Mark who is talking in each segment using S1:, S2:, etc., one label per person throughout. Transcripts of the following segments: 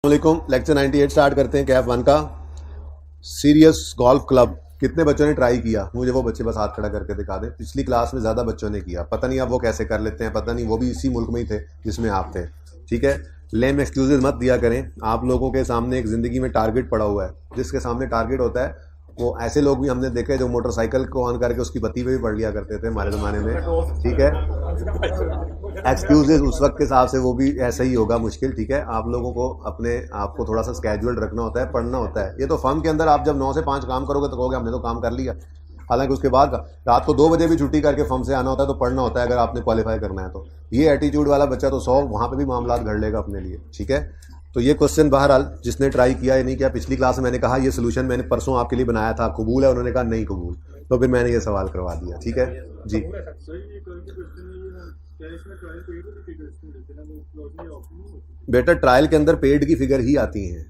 S1: वालेकुम। Lecture 98 start करते हैं कैफ 1 का। सीरियस गोल्फ क्लब कितने बच्चों ने ट्राई किया? मुझे वो बच्चे बस हाथ खड़ा करके दिखा दें। पिछली क्लास में ज़्यादा बच्चों ने किया, पता नहीं अब वो कैसे कर लेते हैं, पता नहीं, वो भी इसी मुल्क में ही थे जिसमें आप थे। ठीक है, लेम एक्सक्यूजेज मत दिया करें। आप लोगों के सामने एक ज़िंदगी में टारगेट पड़ा हुआ है। जिसके सामने टारगेट होता है वो ऐसे लोग भी हमने देखे जो मोटरसाइकिल को ऑन करके उसकी बत्ती पे भी पढ़ लिया करते थे हमारे ज़माने में। ठीक है, एक्सक्यूजेज उस वक्त के हिसाब से वो भी ऐसा ही होगा मुश्किल। ठीक है, आप लोगों को अपने आप को थोड़ा सा स्केड्यूल रखना होता है, पढ़ना होता है। ये तो फर्म के अंदर आप जब 9 से 5 काम करोगे तो कहोगे हमने तो काम कर लिया, हालांकि उसके बाद रात को 2 बजे भी छुट्टी करके फर्म से आना होता है, तो पढ़ना होता है अगर आपने क्वालिफाई करना है तो। ये एटीट्यूड वाला बच्चा तो 100 वहाँ पे भी मामला घड़ लेगा अपने लिए। ठीक है, तो ये क्वेश्चन बहरहाल जिसने ट्राई किया या नहीं किया, पिछली क्लास में मैंने कहा ये सोल्यूशन मैंने परसों आपके लिए बनाया था, कबूल है? उन्होंने कहा नहीं कबूल, तो फिर मैंने ये सवाल करवा दिया। ठीक है जी। बेटा ट्रायल के अंदर पेड की फिगर ही आती है,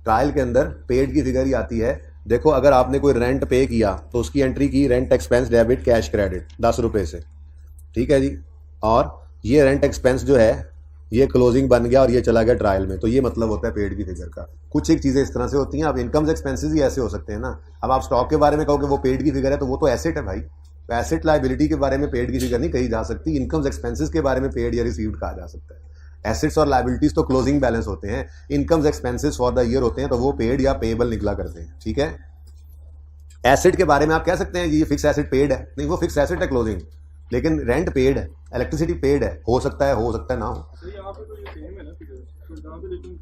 S1: ट्रायल के अंदर पेड की फिगर ही आती है। देखो अगर आपने कोई रेंट पे किया तो उसकी एंट्री की rent expense debit cash credit 10 रुपये से। ठीक है जी, और ये रेंट एक्सपेंस जो है ये क्लोजिंग बन गया और ये चला गया ट्रायल में, तो ये मतलब होता है पेड की फिगर का। कुछ एक चीज़ें इस तरह से होती हैं। अब इनकम्स एक्सपेंसेस ही ऐसे हो सकते हैं ना। अब आप स्टॉक के बारे में कहोगे वो पेड की फिगर है, तो वो तो एसेट है भाई। तो एसेट लायबिलिटी के बारे में पेड की फिगर नहीं कही जा सकती। इनकम्स एक्सपेंसेस के बारे में पेड या रिसीव्ड कहा जा सकता है। एसेट्स और लायबिलिटीज तो क्लोजिंग बैलेंस होते हैं, incomes expenses for the year होते हैं, तो वो पेड या पेएबल निकला करते हैं। ठीक है, एसेट के बारे में आप कह सकते हैं ये फिक्स एसेट पेड है, नहीं वो फिक्स एसेट है क्लोजिंग, लेकिन रेंट पेड है, इलेक्ट्रिसिटी पेड है, हो सकता है ना हो। यहाँ पे तो ये सेम है ना फिगर्स, तो यहाँ पे लेकिन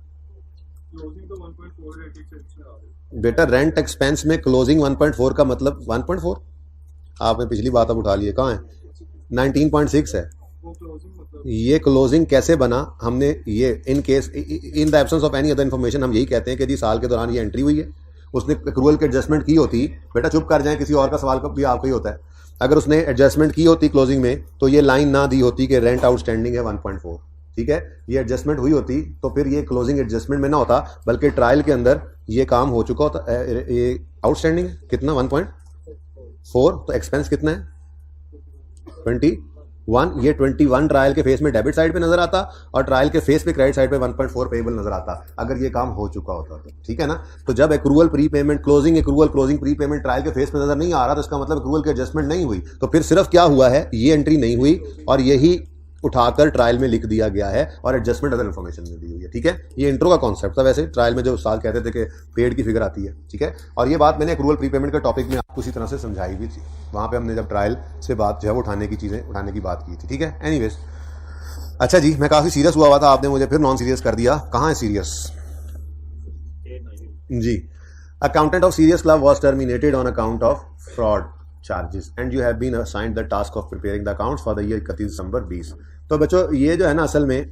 S1: क्लोजिंग तो 1.486 बेटा रेंट एक्सपेंस में क्लोजिंग 1.4 का मतलब 1.4 आपने पिछली बात अब उठा ली है, कहाँ है? 19.6 है। ये क्लोजिंग कैसे बना? हमने ये in case in the absence of any other information हम यही कहते हैं कि जी साल के दौरान ये एंट्री हुई है, उसने एक्रूअल की एडजस्टमेंट की होती। बेटा चुप कर जाए, किसी और का सवाल कब भी आपका ही होता है। अगर उसने एडजस्टमेंट की होती क्लोजिंग में तो ये लाइन ना दी होती कि रेंट आउटस्टैंडिंग है 1.4। ठीक है, ये एडजस्टमेंट हुई होती तो फिर ये क्लोजिंग एडजस्टमेंट में ना होता, बल्कि ट्रायल के अंदर ये काम हो चुका होता। ये आउटस्टैंडिंग कितना 1.4, तो एक्सपेंस कितना है 21। ये 21 ट्रायल के फेस में डेबिट साइड पे नजर आता और ट्रायल के फेस पे क्रेडिट साइड पे 1.4 पेएबल नजर आता अगर ये काम हो चुका होता तो। ठीक है ना, तो जब accrual pre payment closing pre payment trial के फेस पे नजर नहीं आ रहा, तो इसका मतलब एक्रूअल की एडजस्टमेंट नहीं हुई। तो फिर सिर्फ क्या हुआ है, ये एंट्री नहीं हुई और यही उठाकर ट्रायल में लिख दिया गया है और एडजस्टमेंट अदर इन्फॉर्मेशन में दी हुई है। ठीक है, ये इंट्रो का कॉन्सेप्ट था। वैसे ट्रायल में जो उस्ताद कहते थे कि पेड की फिगर आती है। ठीक है, और ये बात मैंने एक्रूअल प्री पेमेंट के टॉपिक में आपको उसी तरह से समझाई भी थी, वहाँ पे हमने जब ट्रायल से बात जो है उठाने की बात की थी। ठीक है, एनीवेज अच्छा जी, मैं काफ़ी सीरियस हुआ था, आपने मुझे फिर नॉन सीरियस कर दिया। कहाँ है Sirius ji? Accountant of Sirius club was terminated on account of fraud charges and you have been assigned the task of preparing the accounts for the year 31 December 20। तो बच्चों ये जो है ना, असल में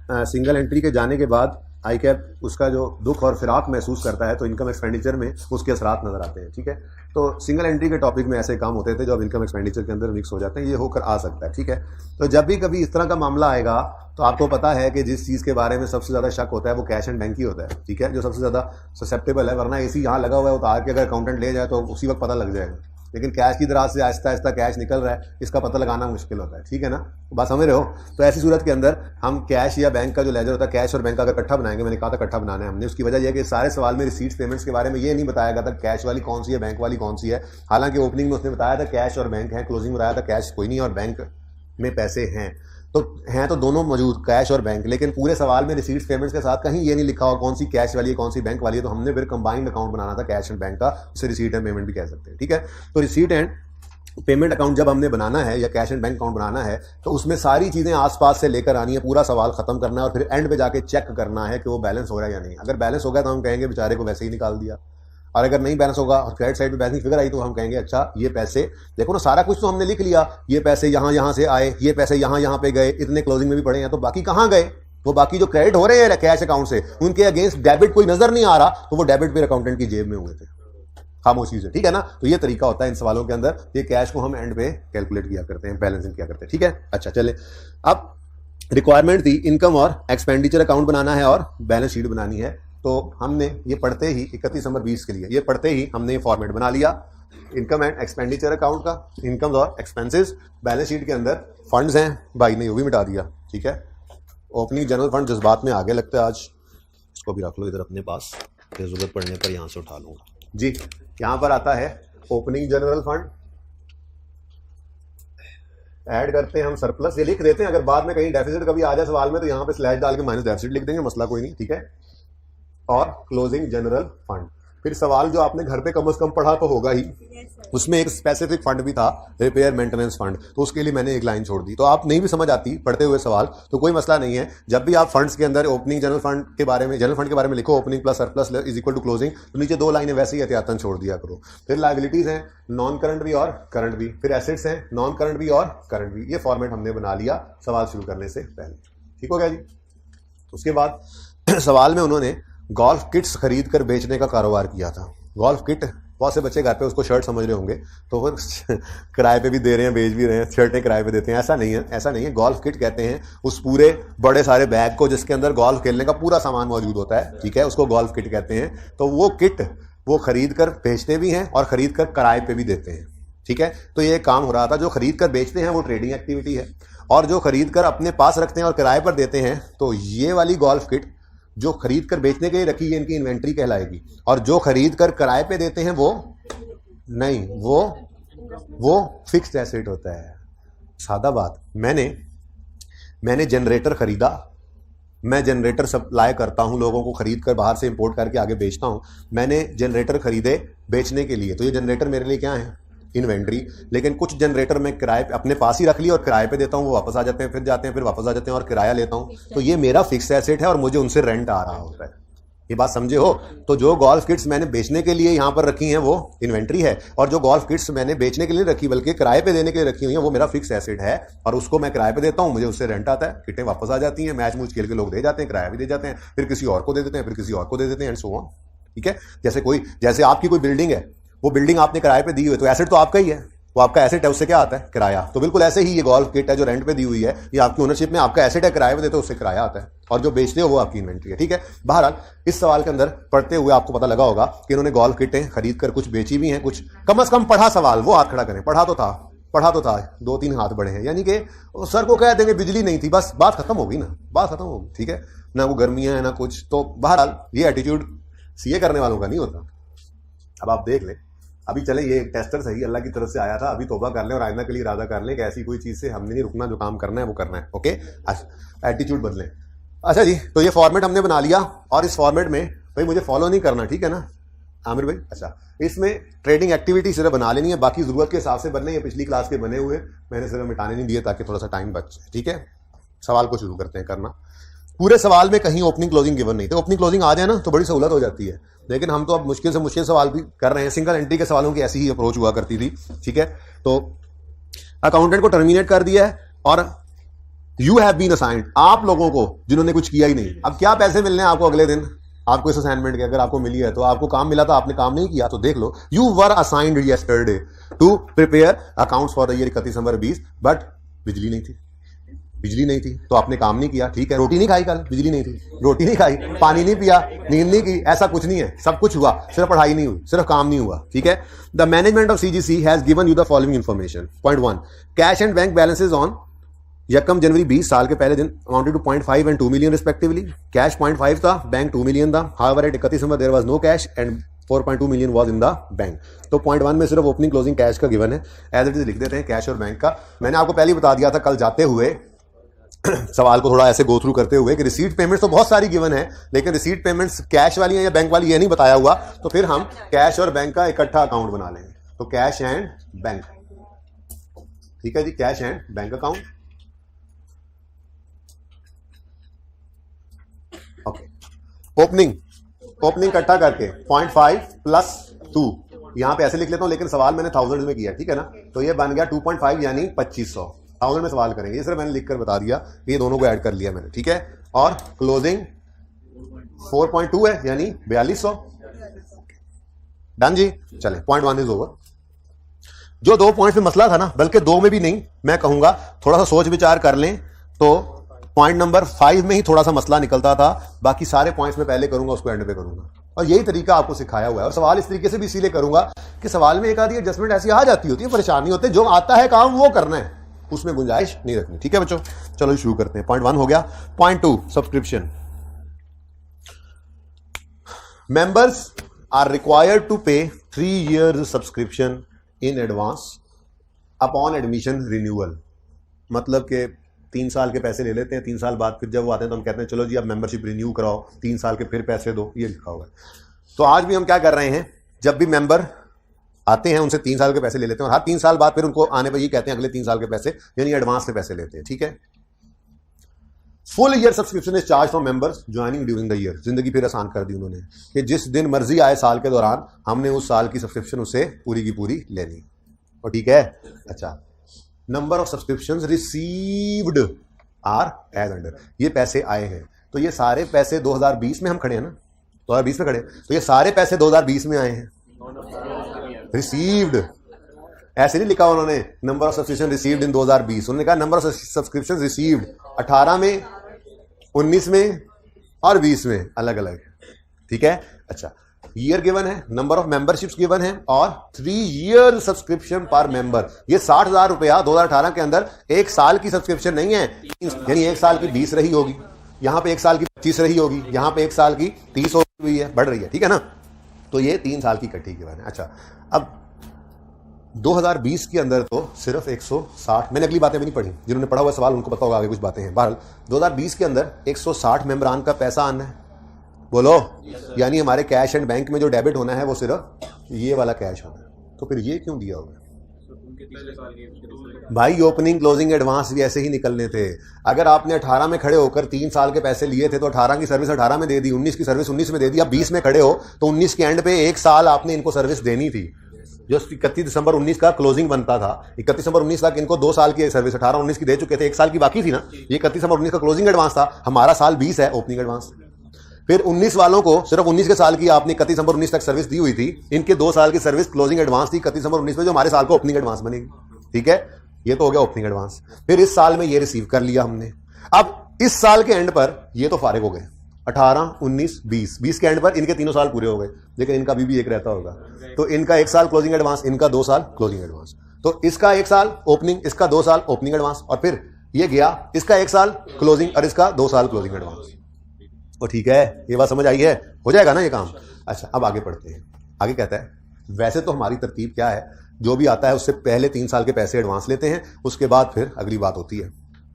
S1: सिंगल एंट्री के जाने के बाद आई कैप उसका जो दुख और फिराक महसूस करता है, तो इनकम एक्सपेंडिचर में उसके असरात नजर आते हैं। ठीक है, तो सिंगल एंट्री के टॉपिक में ऐसे काम होते थे जो अब इनकम एक्सपेंडिचर के अंदर मिक्स हो जाते हैं, ये होकर आ सकता है। ठीक है, तो जब भी कभी इस तरह का मामला आएगा तो आपको पता है कि जिस चीज़ के बारे में सबसे ज़्यादा शक होता है वो कैश एंड बैंक ही होता है। ठीक है, जो सबसे ज़्यादा ससेप्टेबल है, वरना एसी यहाँ लगा हुआ है उतार के अगर अकाउंटेंट ले जाए तो उसी वक्त पता लग जाएगा, लेकिन कैश की दराज से आहिस्ता आहिस्ता कैश निकल रहा है, इसका पता लगाना मुश्किल होता है। ठीक है ना, बात समझ रहे हो? तो ऐसी सूरत के अंदर हम कैश या बैंक का जो लेजर होता है, कैश और बैंक का अगर इकट्ठा बनाएंगे, मैंने कहा था इकट्ठा बनाना है हमने, उसकी वजह यह है कि सारे सवाल में रिसीट्स पेमेंट्स के बारे में ये नहीं बताया गया था कैश वाली कौन सी है, बैंक वाली कौन सी है। हालांकि ओपनिंग में उसने बताया था कैश और बैंक है, क्लोजिंग में बताया था कैश कोई नहीं और बैंक में पैसे हैं, तो दोनों मौजूद, कैश और बैंक, लेकिन पूरे सवाल में रिसीट्स पेमेंट्स के साथ कहीं ये नहीं लिखा हो कौन सी कैश वाली है कौन सी बैंक वाली है। तो हमने फिर कंबाइंड अकाउंट बनाना था कैश एंड बैंक का, उसे रिसीट एंड पेमेंट भी कह सकते हैं। ठीक है, तो रिसीट एंड पेमेंट अकाउंट जब हमने बनाना है या कैश एंड बैंक अकाउंट बनाना है तो उसमें सारी चीज़ें आसपास से लेकर आनी है, पूरा सवाल खत्म करना है और फिर एंड पे जाके चेक करना है कि वो बैलेंस हो रहा है या नहीं। अगर बैलेंस हो गया तो हम कहेंगे बेचारे को वैसे ही निकाल दिया, और अगर नहीं बैलेंस होगा और क्रेडिट साइड पे बैलेंस फिगर आई तो हम कहेंगे अच्छा ये पैसे देखो ना, सारा कुछ तो हमने लिख लिया, ये पैसे यहाँ से आए, ये पैसे यहाँ पे गए, इतने क्लोजिंग में भी पड़े हैं, तो बाकी कहाँ गए? वो बाकी जो क्रेडिट हो रहे हैं कैश अकाउंट से उनके अगेंस्ट डेबिट कोई नजर नहीं आ रहा, तो वो डेबिट फिर अकाउंटेंट की जेब में हुए थे खामोशी से। ठीक है ना, तो ये तरीका होता है इन सवालों के अंदर। ये कैश को हम एंड पे कैलकुलेट किया करते हैं, बैलेंसिंग किया करते हैं। ठीक है, अच्छा चले, अब रिक्वायरमेंट थी इनकम और एक्सपेंडिचर अकाउंट बनाना है और बैलेंस शीट बनानी है। तो हमने ये पढ़ते ही 31 दिसंबर 20 के लिए ये पढ़ते ही हमने ये फॉर्मेट बना लिया, इनकम एंड एक्सपेंडिचर अकाउंट का, इनकम और एक्सपेंसेस। बैलेंस शीट के अंदर फंड्स हैं, भाई ने वो भी मिटा दिया। ठीक है, ओपनिंग जनरल फंड जज्बात में आगे लगता है आज, इसको भी रख लो इधर अपने पास, फिर जरूरत पड़ने पर यहाँ से उठा लूंगा जी। यहाँ पर आता है ओपनिंग जनरल फंड, ऐड करते हैं हम सरप्लस, ये लिख देते हैं, अगर बाद में कहीं डेफिसिट कभी आ जाए सवाल में तो यहाँ पे स्लैश डाल के माइनस डेफिसिट लिख देंगे, मसला कोई नहीं, ठीक है। और क्लोजिंग जनरल फंड, फिर सवाल जो आपने घर पे कम से कम पढ़ा तो होगा ही, उसमें एक स्पेसिफिक फंड भी था, रिपेयर मेंटेनेंस फंड, तो उसके लिए मैंने एक लाइन छोड़ दी। तो आप नहीं भी समझ आती पढ़ते हुए सवाल तो कोई मसला नहीं है, जब भी आप फंड्स के अंदर ओपनिंग जनरल फंड के बारे में, जनरल फंड के बारे में लिखो, opening plus surplus is equal to closing, तो नीचे 2 लाइनें वैसे ही एहतियातन छोड़ दिया करो। फिर लायबिलिटीज हैं नॉन करंट भी और करंट भी, फिर एसेट्स हैं नॉन करंट भी और करंट भी। ये फॉर्मेट हमने बना लिया सवाल शुरू करने से पहले, ठीक हो गया जी। उसके बाद सवाल में उन्होंने गोल्फ किट्स खरीद कर बेचने का कारोबार किया था। गोल्फ किट, बहुत से बच्चे घर पे उसको शर्ट समझ रहे होंगे, तो वो किराए पे भी दे रहे हैं, बेच भी रहे हैं, शर्टें किराए पे देते हैं, ऐसा नहीं है, ऐसा नहीं है। गोल्फ किट कहते हैं उस पूरे बड़े सारे बैग को जिसके अंदर गोल्फ खेलने का पूरा सामान मौजूद होता है, ठीक है, उसको गोल्फ किट कहते हैं। तो वो किट वो खरीद कर बेचते भी हैं और खरीद कर किराए पे भी देते हैं, ठीक है। तो ये काम हो रहा था, जो खरीद कर बेचते हैं वो ट्रेडिंग एक्टिविटी है, और जो खरीद कर अपने पास रखते हैं और किराए पर देते हैं, तो ये वाली गोल्फ किट जो खरीद कर बेचने के लिए रखी है इनकी इन्वेंट्री कहलाएगी, और जो खरीद कर किराए पे देते हैं वो नहीं, वो फिक्स्ड एसेट होता है। सादा बात, मैंने जनरेटर खरीदा, मैं जनरेटर सप्लाई करता हूं लोगों को, खरीद कर बाहर से इंपोर्ट करके आगे बेचता हूं। मैंने जनरेटर खरीदे बेचने के लिए, तो ये जनरेटर मेरे लिए क्या है, इन्वेंट्री। लेकिन कुछ जनरेटर मैं किराए पे अपने पास ही रख लिया और किराए पे देता हूँ, वो वापस आ जाते हैं, फिर जाते हैं, फिर वापस आ जाते हैं और किराया लेता हूँ, तो ये मेरा फिक्स एसेट है और मुझे उनसे रेंट आ रहा होता है। ये बात समझे हो? तो जो गोल्फ किट्स मैंने बेचने के लिए यहाँ पर रखी हैं वो इन्वेंट्री है, और जो गोल्फ किट्स मैंने बेचने के लिए रखी बल्कि किराए पे देने के लिए रखी हुई हैं वो मेरा फिक्स एसेट है, और उसको मैं किराए पे देता हूँ, मुझे उससे रेंट आता है, किटें वापस आ जाती हैं, मैच मूच खेल के लोग दे जाते हैं, किराया भी दे जाते हैं, फिर किसी और को दे देते हैं, फिर किसी और को दे देते हैं, एंड सो ऑन, ठीक है। जैसे आपकी कोई बिल्डिंग है, वो बिल्डिंग आपने किराए पे दी हुई है, तो एसेट तो आपका ही है, वो आपका एसेट है, उससे क्या आता है, किराया। तो बिल्कुल ऐसे ही ये गोल्फ किट है जो रेंट पे दी हुई है, ये आपकी ओनरशिप में, आपका एसेट है, किराए पे देते हो, उससे किराया आता है, और जो बेचते हो वो आपकी इन्वेंट्री है, ठीक है। बहरहाल इस सवाल के अंदर पढ़ते हुए आपको पता लगा होगा कि इन्होंने गोल्फ किटें खरीद कर कुछ बेची भी हैं, कुछ कम से कम पढ़ा सवाल, वो हाथ खड़ा करें, पढ़ा तो था, 2-3 हाथ बड़े हैं, यानी कि सर को कह देंगे बिजली नहीं थी, बस बात खत्म होगी ना, बात खत्म होगी, ठीक है ना, वो गर्मियां है ना कुछ। तो बहरहाल ये एटीट्यूड सीए करने वालों का नहीं होता। अब आप देख लें, अभी चले, ये टेस्टर सही अल्लाह की तरफ से आया था, अभी तौबा कर लें और आइंदा के लिए इरादा कर लें कि ऐसी कोई चीज़ से हमने नहीं रुकना, जो काम करना है वो करना है, ओके। एटीट्यूड बदलें। अच्छा जी, तो ये फॉर्मेट हमने बना लिया, और इस फॉर्मेट में भाई मुझे फॉलो नहीं करना, ठीक है ना आमिर भाई। अच्छा, इसमें ट्रेडिंग एक्टिविटी सिर्फ बना लेनी है, बाकी ज़रूरत के हिसाब से बनने, ये पिछली क्लास के बने हुए मैंने सिर्फ मिटाने नहीं दिए ताकि थोड़ा सा टाइम बच जाए, ठीक है। सवाल को शुरू करते हैं करना। पूरे सवाल में कहीं ओपनिंग क्लोजिंग गिवन नहीं, तो ओपनिंग क्लोजिंग आ जाए ना तो बड़ी सहूलत हो जाती है, लेकिन हम तो अब मुश्किल से मुश्किल सवाल भी कर रहे हैं। सिंगल एंट्री के सवालों की ऐसी ही अप्रोच हुआ करती थी, ठीक है। तो अकाउंटेंट को टर्मिनेट कर दिया है, और यू हैव बीन असाइंड, आप लोगों को जिन्होंने कुछ किया ही नहीं, अब क्या पैसे मिलने हैं आपको अगले दिन, आपको इस असाइनमेंट के, अगर आपको मिली है तो आपको काम मिला था, आपने काम नहीं किया, तो देख लो, you were assigned yesterday to prepare accounts for the year 31 December 20, but बिजली नहीं थी तो आपने काम नहीं किया, ठीक है। रोटी नहीं खाई कल, बिजली नहीं थी, रोटी नहीं खाई, पानी नहीं पिया, नींद नहीं की, ऐसा कुछ नहीं है, सब कुछ हुआ, सिर्फ पढ़ाई नहीं हुई, सिर्फ काम नहीं हुआ, ठीक है। The management of CGC has given you the following information. Point 1, cash and bank balances on 1 January 20 साल के पहले दिन amounted to 0.5 and 2 million respectively. Cash 0.5 था, बैंक 2 million था। However at 31 December there was no cash and 4.2 million was in the bank. तो point 1 में सिर्फ opening closing cash का गिवन है, एज इट इज लिख देते हैं कैश और बैंक का। मैंने आपको पहले ही बता दिया था कल जाते हुए सवाल को थोड़ा ऐसे गो थ्रू करते हुए कि रिसीट पेमेंट्स तो बहुत सारी गिवन है, लेकिन रिसीट पेमेंट्स कैश वाली हैं या बैंक वाली, ये नहीं बताया हुआ, तो फिर हम कैश और बैंक का इकट्ठा अकाउंट बना लेंगे। तो कैश एंड बैंक, ठीक है जी, cash and bank account, okay. Opening इकट्ठा करके 0.5 + 2, यहां पे ऐसे लिख लेता हूं, लेकिन सवाल मैंने थाउजेंड में किया, ठीक है ना, तो ये बन गया 2.5 यानी 2500। थाउजेंड में सवाल करेंगे, ये सिर्फ मैंने लिखकर बता दिया, ये दोनों को ऐड कर लिया मैंने, ठीक है। और क्लोजिंग 4.2 है यानी 4200, डन जी। चले, पॉइंट 1 इज ओवर। जो 2 पॉइंट में मसला था ना, बल्कि 2 में भी नहीं, मैं कहूंगा थोड़ा सा सोच विचार कर लें तो पॉइंट नंबर 5 में ही थोड़ा सा मसला निकलता था, बाकी सारे पॉइंट्स में पहले करूंगा, उसको एंड पे करूंगा, और यही तरीका आपको सिखाया हुआ है। और सवाल इस तरीके से भी इसीलिए करूंगा कि सवाल में एक आधी एडजस्टमेंट ऐसी आ जाती होती है, परेशान नहीं होते, जो आता है काम वो करना है, उसमें गुंजाइश नहीं रखनी, ठीक है बच्चों। चलो शुरू करते हैं। पॉइंट 1 हो गया। Point 2 subscription. Members are required to pay 3 years subscription in advance upon admission renewal. मतलब कि 3 साल के पैसे ले लेते हैं, 3 साल बाद फिर जब वो आते हैं तो हम कहते हैं चलो जी अब मेंबरशिप रिन्यू कराओ, 3 साल के फिर पैसे दो, ये लिखा हुआ है। तो आज भी हम क्या कर रहे हैं, जब भी मेंबर आते हैं उनसे 3 साल के पैसे ले लेते हैं और हर 3 साल बाद फिर उनको आने पर ये कहते हैं अगले 3 साल के पैसे, यानी एडवांस में पैसे लेते हैं। ठीक है। Full year subscription is charge from members joining during the year. जिंदगी फिर आसान कर दी उन्होंने कि जिस दिन मर्जी आए साल के दौरान हमने उस साल की सब्सक्रिप्शन उससे पूरी की पूरी लेनी। और ठीक है। अच्छा, number of subscriptions received are as under. ये पैसे आए हैं तो ये सारे पैसे 2020 में हम खड़े हैं ना, 2020 में खड़े, तो ये सारे पैसे 2020 में आए हैं। रिसीव्ड ऐसे नहीं लिखा उन्होंने number of subscription received in 2020, उन्होंने कहा नंबर ऑफ सब्सक्रिप्शन रिसीव्ड 18 में, 19 में और 20 में अलग अलग। ठीक है। अच्छा, ईयर गिवन है, नंबर ऑफ मेंबरशिप्स गिवन है और 3 year सब्सक्रिप्शन पर मेंबर। ये 60,000 रुपया 2018 के अंदर एक साल की सब्सक्रिप्शन नहीं है, यानी एक साल की 20 रही होगी, यहां पे एक साल की 25 रही होगी, यहां पे एक साल की 30 हुई है, बढ़ रही है। ठीक है ना। तो ये 3 साल की इकट्ठी गिवन है। अच्छा, अब 2020 के अंदर तो सिर्फ 160, मैंने अगली बातें भी नहीं पढ़ी, जिन्होंने पढ़ा हुआ सवाल उनको पता होगा आगे कुछ बातें हैं। बहरहाल 2020 के अंदर 160 मेंबरान का पैसा आना है, बोलो। यानी हमारे कैश एंड बैंक में जो डेबिट होना है वो सिर्फ ये वाला कैश होना है। तो फिर ये क्यों दिया होगा भाई? ओपनिंग क्लोजिंग एडवांस भी ऐसे ही निकलने थे। अगर आपने 18 में खड़े होकर 3 साल के पैसे लिए थे तो 18 की सर्विस 18 में दे दी, 19 की सर्विस 19 में दे दी। अब 20 में खड़े हो तो 19 के एंड पे 1 साल आपने इनको सर्विस देनी थी। जो 31 दिसंबर 19 का क्लोजिंग बनता था, 31 दिसंबर 19 तक इनको 2 साल की सर्विस 18 19 की दे चुके थे, 1 साल की बाकी थी ना। ये 31 दिसंबर 19 का क्लोजिंग एडवांस था, हमारा साल 20 है ओपनिंग एडवांस। फिर 19 वालों को सिर्फ 19 के साल की आपने 31 दिसंबर 19 तक सर्विस दी हुई थी, इनके 2 साल की सर्विस क्लोजिंग एडवांस थी 31 दिसंबर 19 में, जो हमारे साल को ओपनिंग एडवांस बनेगी। ठीक है, ये तो हो गया ओपनिंग एडवांस। फिर इस साल में ये रिसीव कर लिया हमने। अब इस साल के एंड पर ये तो फारिग हो गए, 18 19 20 के एंड पर इनके 3 साल पूरे हो गए, लेकिन इनका भी एक रहता होगा। तो इनका 1 साल क्लोजिंग एडवांस, इनका 2 साल क्लोजिंग एडवांस। तो इसका 1 साल ओपनिंग, इसका 2 साल ओपनिंग एडवांस, और फिर ये गया इसका 1 साल क्लोजिंग और इसका 2 साल क्लोजिंग एडवांस। तो ठीक है, ये बात समझ आई है, हो जाएगा ना ये काम। अच्छा, अब आगे पढ़ते हैं। आगे कहता है वैसे तो हमारी तरतीब क्या है, जो भी आता है उससे पहले 3 साल के पैसे एडवांस लेते हैं, उसके बाद फिर अगली बात होती है।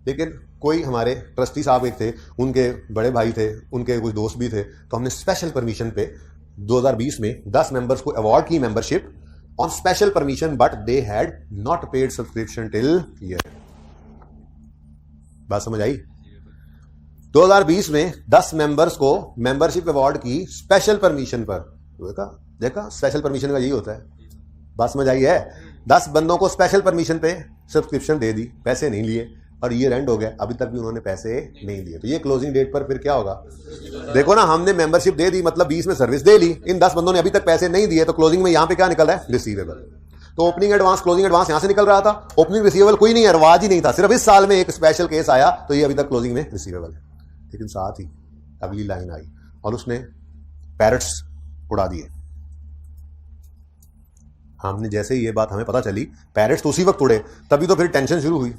S1: लेकिन कोई हमारे ट्रस्टी साहब एक थे, उनके बड़े भाई थे, उनके कुछ दोस्त भी थे, तो हमने स्पेशल परमिशन पे 2020 में 10 मेंबर्स को अवार्ड की membership on special permission, but they had not paid subscription till year. बात समझ आई? 2020 में 10 मेंबर्स को मेंबरशिप अवार्ड की स्पेशल परमिशन पर। देखा स्पेशल परमिशन का यही होता है। बात समझ आई है? 10 बंदों को स्पेशल परमिशन पे सब्सक्रिप्शन दे दी, पैसे नहीं लिए, और ईयर एंड हो गया, अभी तक भी उन्होंने पैसे नहीं लिए। तो ये क्लोजिंग डेट पर फिर क्या होगा? देखो ना, हमने मेंबरशिप दे दी, मतलब 20 में सर्विस दे ली, इन 10 बंदों ने अभी तक पैसे नहीं दिए, तो क्लोजिंग में यहां पे क्या निकल रहा है? रिसीवेबल। तो ओपनिंग एडवांस क्लोजिंग एडवांस यहां से निकल रहा था, ओपनिंग रिसीवेबल कोई नहीं है, रवाज ही नहीं था, सिर्फ इस साल में एक स्पेशल केस आया, तो ये अभी तक क्लोजिंग में रिसीवेबल है। लेकिन साथ ही अगली लाइन आई और उसने पैरट्स उड़ा दिए। हमने जैसे ही ये बात हमें पता चली, पैरट्स तो उसी वक्त उड़े, तभी तो फिर टेंशन शुरू हुई।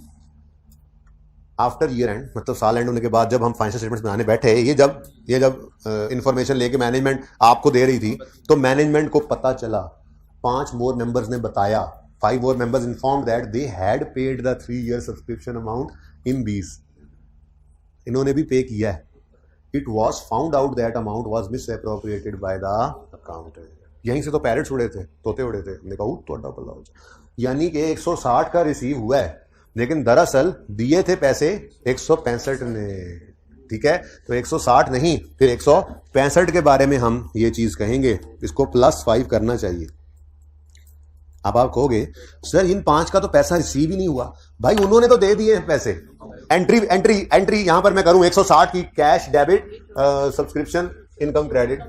S1: आफ्टर ईयर एंड, मतलब साल एंड होने के बाद जब हम फाइनेंशियल स्टेटमेंट्स बनाने बैठे, ये जब इंफॉर्मेशन लेके मैनेजमेंट आपको दे रही थी, तो मैनेजमेंट को पता चला, 5 मोर मेंबर्स ने बताया, 5 मोर members informed that they had paid the 3 year subscription amount in 20। इन्होंने भी पे किया है। It was found out that amount was miss appropriated by the accountant. यहीं से तो पैरट्स उड़े थे, तोते उड़े थे। हमने कहा तोड़ा पल्ला हो जाए, यानी कि 160 का रिसीव हुआ है, लेकिन दरअसल दिए थे पैसे 165 ने। ठीक है, तो 160 नहीं, फिर 165 के बारे में हम ये चीज कहेंगे, इसको +5 करना चाहिए। अब आप कहोगे सर इन 5 का तो पैसा रिसीव ही नहीं हुआ। भाई उन्होंने तो दे दिए पैसे। एंट्री यहां पर मैं करूं 160 की cash debit subscription income credit,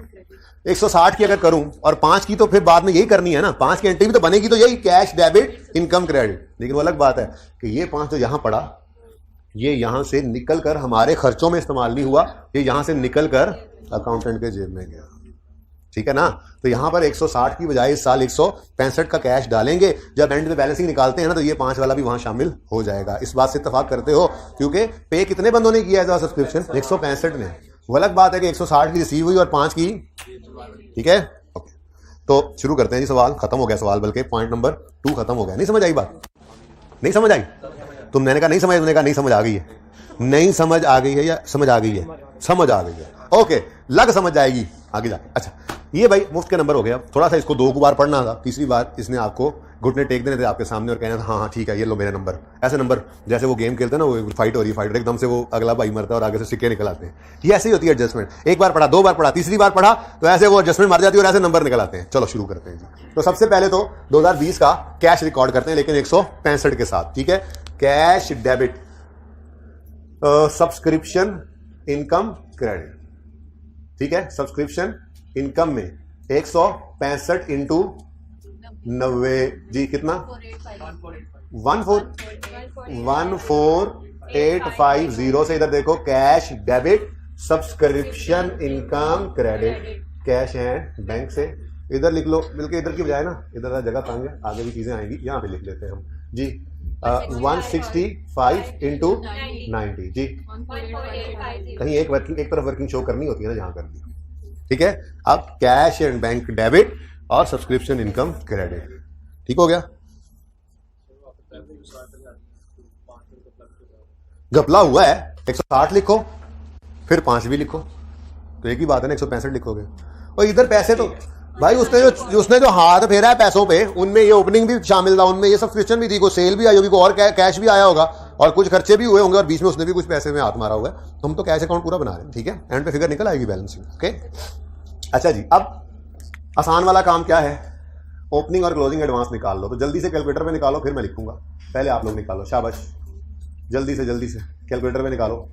S1: 160 की अगर करूं और 5 की तो फिर बाद में यही करनी है ना, 5 की एंट्री भी तो बनेगी, तो यही कैश डेबिट इनकम क्रेडिट। लेकिन वो अलग बात है कि ये 5 जो यहां पड़ा, ये यहां से निकल कर हमारे खर्चों में इस्तेमाल नहीं हुआ, ये यहां से निकल कर अकाउंटेंट के जेब में गया। ठीक है ना। तो यहां पर 160 की बजाय इस साल 165 का कैश डालेंगे। जब एंड में बैलेंसिंग निकालते हैं ना, तो ये 5 वाला भी वहां शामिल हो जाएगा। इस बात से इत्तेफाक करते हो, क्योंकि पे कितने बंदों ने किया है सब्सक्रिप्शन? 165 ने। वो अलग बात है कि 160 की रिसीव हुई और 5 की ठीक है, ओके। तो शुरू करते हैं जी। सवाल खत्म हो गया, सवाल बल्कि पॉइंट नंबर 2 खत्म हो गया। नहीं समझ आई बात? नहीं समझ आई? तुमने कहा नहीं समझ, तुमने कहा नहीं समझ आ गई है। नहीं समझ आ गई है या समझ आ गई है? समझ आ गई है, ओके। लग समझ जाएगी आगे जाके। अच्छा, ये भाई मुफ्त के नंबर हो गया। थोड़ा सा इसको 2 बार पढ़ना था, तीसरी बार इसने आपको घुटने टेक देने थे आपके सामने और कहना था हाँ ठीक है ये लो मेरे नंबर। ऐसे नंबर जैसे वो गेम खेलते हैं ना, वो फाइट हो रही है, फाइट एकदम से वो अगला भाई मरता है और आगे से सिक्के निकल आते हैं। ये ऐसे ही होती है एडजस्टमेंट। एक बार पढ़ा, 2 बार पढ़ा, तीसरी बार पढ़ा तो ऐसे वो एडजस्टमेंट मर जाती है और ऐसे नंबर निकल आते हैं। चलो शुरू करते हैं जी। तो सबसे पहले तो 2020 का कैश रिकॉर्ड करते हैं, लेकिन 165 के साथ। ठीक है, cash debit subscription income credit. ठीक है, सब्सक्रिप्शन इनकम में 165 इंटू 90 जी कितना? 14850 से इधर देखो, cash debit subscription income credit. Cash है बैंक से, इधर लिख लो, मिलके इधर की बजाय ना इधर जगह तंग है, आगे भी चीजें आएंगी, यहां पे लिख लेते हैं हम जी। 165 इंटू 90 जी। कहीं एक तरफ वर्किंग शो करनी होती है ना, जहां कर दी। ठीक है, अब कैश एंड बैंक डेबिट और सब्सक्रिप्शन इनकम क्रेडिट। ठीक हो गया? घपला हुआ है 160 लिखो, फिर 5 भी लिखो, तो एक ही बात है ना, 165 लिखोगे। और इधर पैसे तो भाई उसने जो हाथ फेरा है पैसों पे, उनमें ये ओपनिंग भी शामिल था, उनमें ये सब्सक्रिप्शन भी थी, कोई सेल भी आई होगी, कोई और कैश भी आया होगा और कुछ खर्चे भी हुए होंगे और बीच में उसने भी कुछ पैसे में हाथ मारा हुआ है। तो हम तो कैश अकाउंट पूरा बना रहे हैं। ठीक है, एंड पे फिगर निकल आएगी बैलेंसिंग। ओके, अच्छा जी। अब आसान वाला काम क्या है? ओपनिंग और क्लोजिंग एडवांस निकाल लो। तो जल्दी से कैलकुलेटर में निकालो, फिर मैं लिखूंगा। पहले आप लोग निकालो, शाबाश, जल्दी से कैलकुलेटर में निकालो।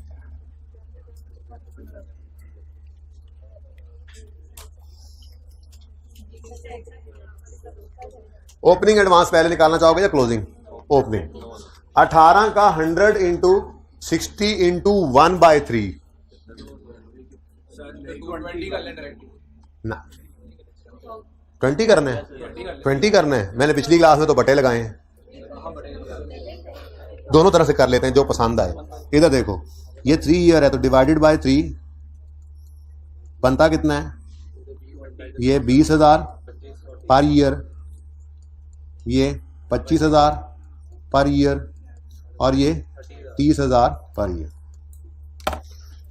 S1: ओपनिंग एडवांस पहले निकालना चाहोगे या क्लोजिंग? ओपनिंग। 18 का 100 इंटू 60 इंटू 1/3 ना 20 करना है, 20 करना है। मैंने पिछली क्लास में तो बटे लगाए हैं, दोनों तरह से कर लेते हैं जो पसंद आए। इधर देखो, ये 3 ईयर है तो डिवाइडेड बाय 3 बनता कितना है? ये 20,000 पर ईयर, ये 25,000 पर ईयर और ये 30,000 पर ईयर।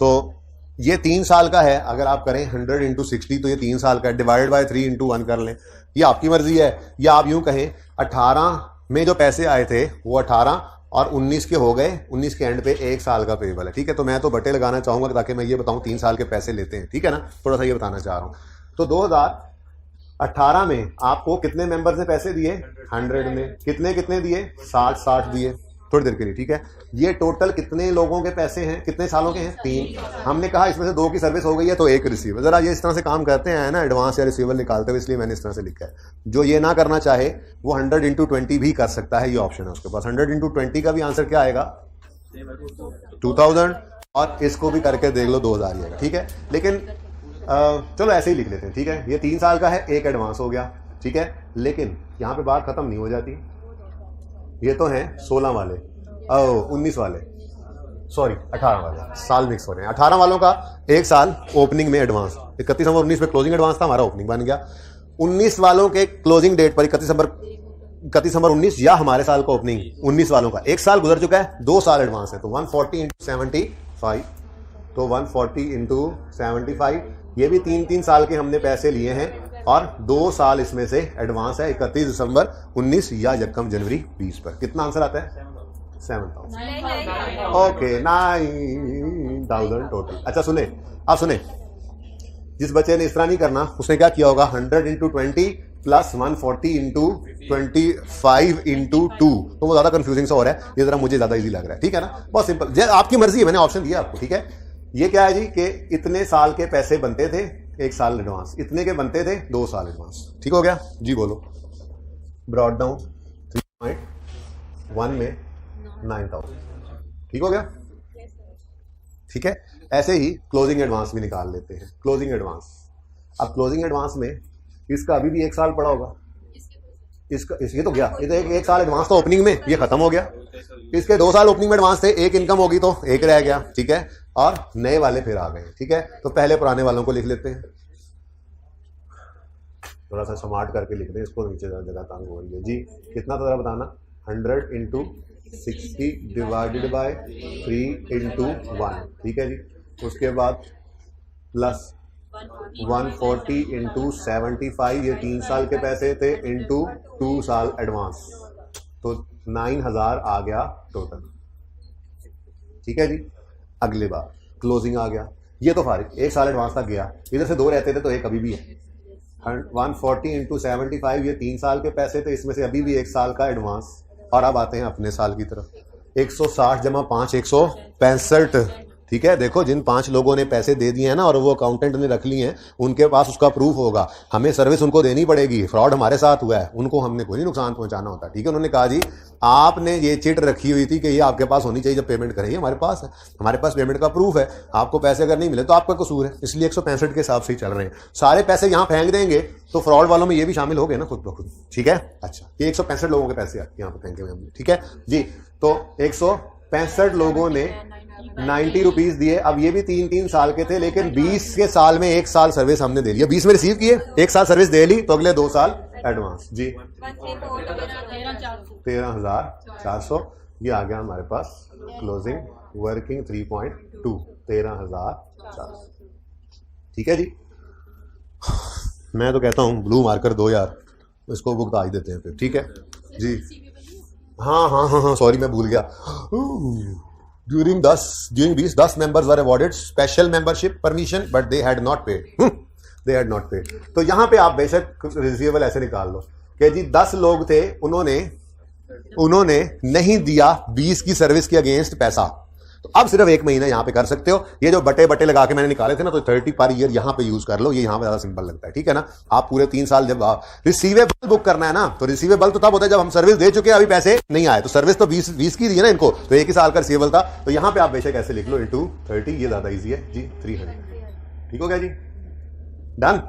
S1: तो ये 3 साल का है। अगर आप करें 100 इंटू 60 तो ये 3 साल का है, डिवाइडेड बाय 3 इंटू 1 कर लें, ये आपकी मर्जी है। या आप यूं कहें 18 में जो पैसे आए थे वो 18 और 19 के हो गए, 19 के एंड पे 1 साल का पेबल है। ठीक है, तो मैं तो बटे लगाना चाहूंगा ताकि मैं ये बताऊं 3 साल के पैसे लेते हैं। ठीक है ना, थोड़ा सा ये बताना चाह रहा हूं। तो 2018 में आपको कितने मेंबर्स ने पैसे दिए? 100 में कितने दिए? 60 दिए थोड़ी देर के लिए। ठीक है, ये टोटल कितने लोगों के पैसे हैं, कितने सालों के हैं? 3। हमने कहा इसमें से 2 की सर्विस हो गई है तो 1 रिसीवर। जरा ये इस तरह से काम करते हैं ना, एडवांस या रिसीवर निकालते हुए, इसलिए मैंने इस तरह से लिखा है। जो ये ना करना चाहे वो 100 इंटू 20 भी कर सकता है, ये ऑप्शन है उसके पास। 100 इंटू 20 का भी आंसर क्या आएगा? 2000, और इसको भी करके देख लो 2000 ही आएगा। ठीक है, लेकिन चलो ऐसे ही लिख लेते हैं। ठीक है, ये 3 साल का है, 1 एडवांस हो गया। ठीक है, लेकिन यहाँ पे बात खत्म नहीं हो जाती। ये तो हैं 16 वाले, 19 वाले, सॉरी 18 वाले, साल मिक्स हो रहे हैं। 18 वालों का 1 साल ओपनिंग में एडवांस, 31 नवंबर 19 में क्लोजिंग एडवांस था, हमारा ओपनिंग बन गया। 19 वालों के क्लोजिंग डेट पर 31 नवंबर 19 या हमारे साल का ओपनिंग 19 वालों का 1 साल गुजर चुका है, 2 साल एडवांस है। तो 140 इंटू 75, तो 140 इंटू 75, ये भी 3 साल के हमने पैसे लिए हैं और 2 साल इसमें से एडवांस है। 31 दिसंबर 19 या यकम जनवरी 20 पर। कितना आंसर आता है? 7,000। Okay, 9,000 total. अच्छा सुने, आप सुने, जिस बच्चे ने इस तरह नहीं करना उसने क्या किया होगा? 100 इंटू 20 प्लस 140 इंटू 25 इंटू 2, तो वो ज्यादा कंफ्यूजिंग सा हो रहा है, ये जरा मुझे ज्यादा इजी लग रहा है। ठीक है ना, बहुत सिंपल, आपकी मर्जी है, मैंने ऑप्शन दिया आपको। ठीक है, ये क्या है जी कि इतने साल के पैसे बनते थे, 1 साल एडवांस, इतने के बनते थे 2 साल एडवांस। ठीक हो गया जी? बोलो। ब्रॉड डाउन 3.1 में 9,000। ठीक हो गया? ठीक है, ऐसे ही क्लोजिंग एडवांस भी निकाल लेते हैं। क्लोजिंग एडवांस, अब क्लोजिंग एडवांस में इसका अभी भी 1 साल पड़ा होगा, इसका ये तो गया, ये तो 1 साल एडवांस था ओपनिंग में, ये खत्म हो गया। इसके 2 साल ओपनिंग में एडवांस थे, 1 इनकम होगी तो 1 रह गया। ठीक है, और नए वाले फिर आ गए। ठीक है, तो पहले पुराने वालों को लिख लेते हैं। थोड़ा सा स्मार्ट करके लिख दें इसको, नीचे जगह तंग हो रही है जी। कितना था ज़रा बताना, 100 इंटू 60 डिवाइडेड बाय 3 इंटू 1, ठीक है जी। उसके बाद प्लस 140 इंटू 75, ये 3 साल के पैसे थे, इंटू 2 साल एडवांस, तो 9000 आ गया टोटल, ठीक है जी। अगले बार क्लोजिंग आ गया, ये तो फारिग 1 साल एडवांस तक गया, इधर से 2 रहते थे तो एक अभी भी है। 140 इंटू 75, ये 3 साल के पैसे थे, इसमें से अभी भी 1 साल का एडवांस। और अब आते हैं अपने साल की तरफ, 160 जमा 5 165, ठीक है। देखो जिन 5 लोगों ने पैसे दे दिए हैं ना और वो अकाउंटेंट ने रख लिए हैं, उनके पास उसका प्रूफ होगा, हमें सर्विस उनको देनी पड़ेगी, फ्रॉड हमारे साथ हुआ है, उनको हमने कोई नहीं नुकसान पहुंचाना होता, ठीक है। उन्होंने कहा जी आपने ये चिट रखी हुई थी कि ये आपके पास होनी चाहिए जब पेमेंट करें, हमारे पास है, हमारे पास पेमेंट का प्रूफ है, आपको पैसे अगर नहीं मिले तो आपका कसूर है, इसलिए 165 के हिसाब से ही चल रहे हैं। सारे पैसे यहाँ फेंक देंगे तो फ्रॉड वालों में ये भी शामिल हो गए ना खुद ब खुद, ठीक है। अच्छा, ये 165 लोगों के पैसे यहाँ पे फेंके हुए हमने, ठीक है जी। तो 165 लोगों ने 90 रुपीज दिए। अब ये भी 3-3 साल के थे, लेकिन 20 के साल में 1 साल सर्विस हमने दे लिया, 20 में रिसीव किए, 1 साल सर्विस दे ली, तो अगले 2 साल एडवांस जी। 13,400 ये आ गया हमारे पास क्लोजिंग वर्किंग 3.2, 13,400, ठीक है जी। मैं तो कहता हूँ ब्लू मार्कर दो यार, इसको भुगता ही देते हैं फिर, ठीक है जी। हाँ, सॉरी मैं भूल गया। During these 10 members were awarded special membership permission, but they had not paid. They had not paid. तो यहाँ पे आप बेशक रिसीवेबल ऐसे निकाल लो कि जी 10 लोग थे, उन्होंने नहीं दिया 20 की सर्विस के अगेंस्ट पैसा, तो अब सिर्फ 1 महीना यहाँ पे कर सकते हो। ये जो बटे लगा के मैंने निकाले थे ना, तो 30 पर ईयर यहाँ पे यूज कर लो, ये यहाँ पे ज्यादा सिंपल लगता है, ठीक है ना। आप पूरे 3 साल जब रिसीवेबल बुक करना है ना, तो रिसीवेबल तो तब होता है जब हम सर्विस दे चुके हैं, अभी पैसे नहीं आए, तो सर्विस तो 20 की दी है ना इनको, तो 1 ही साल का रिसीवेबल था, तो यहाँ पे आप बेशक ऐसे लिख लो इंटू 30, ये ज्यादा ईजी है जी। 300, ठीक हो गया जी, डन,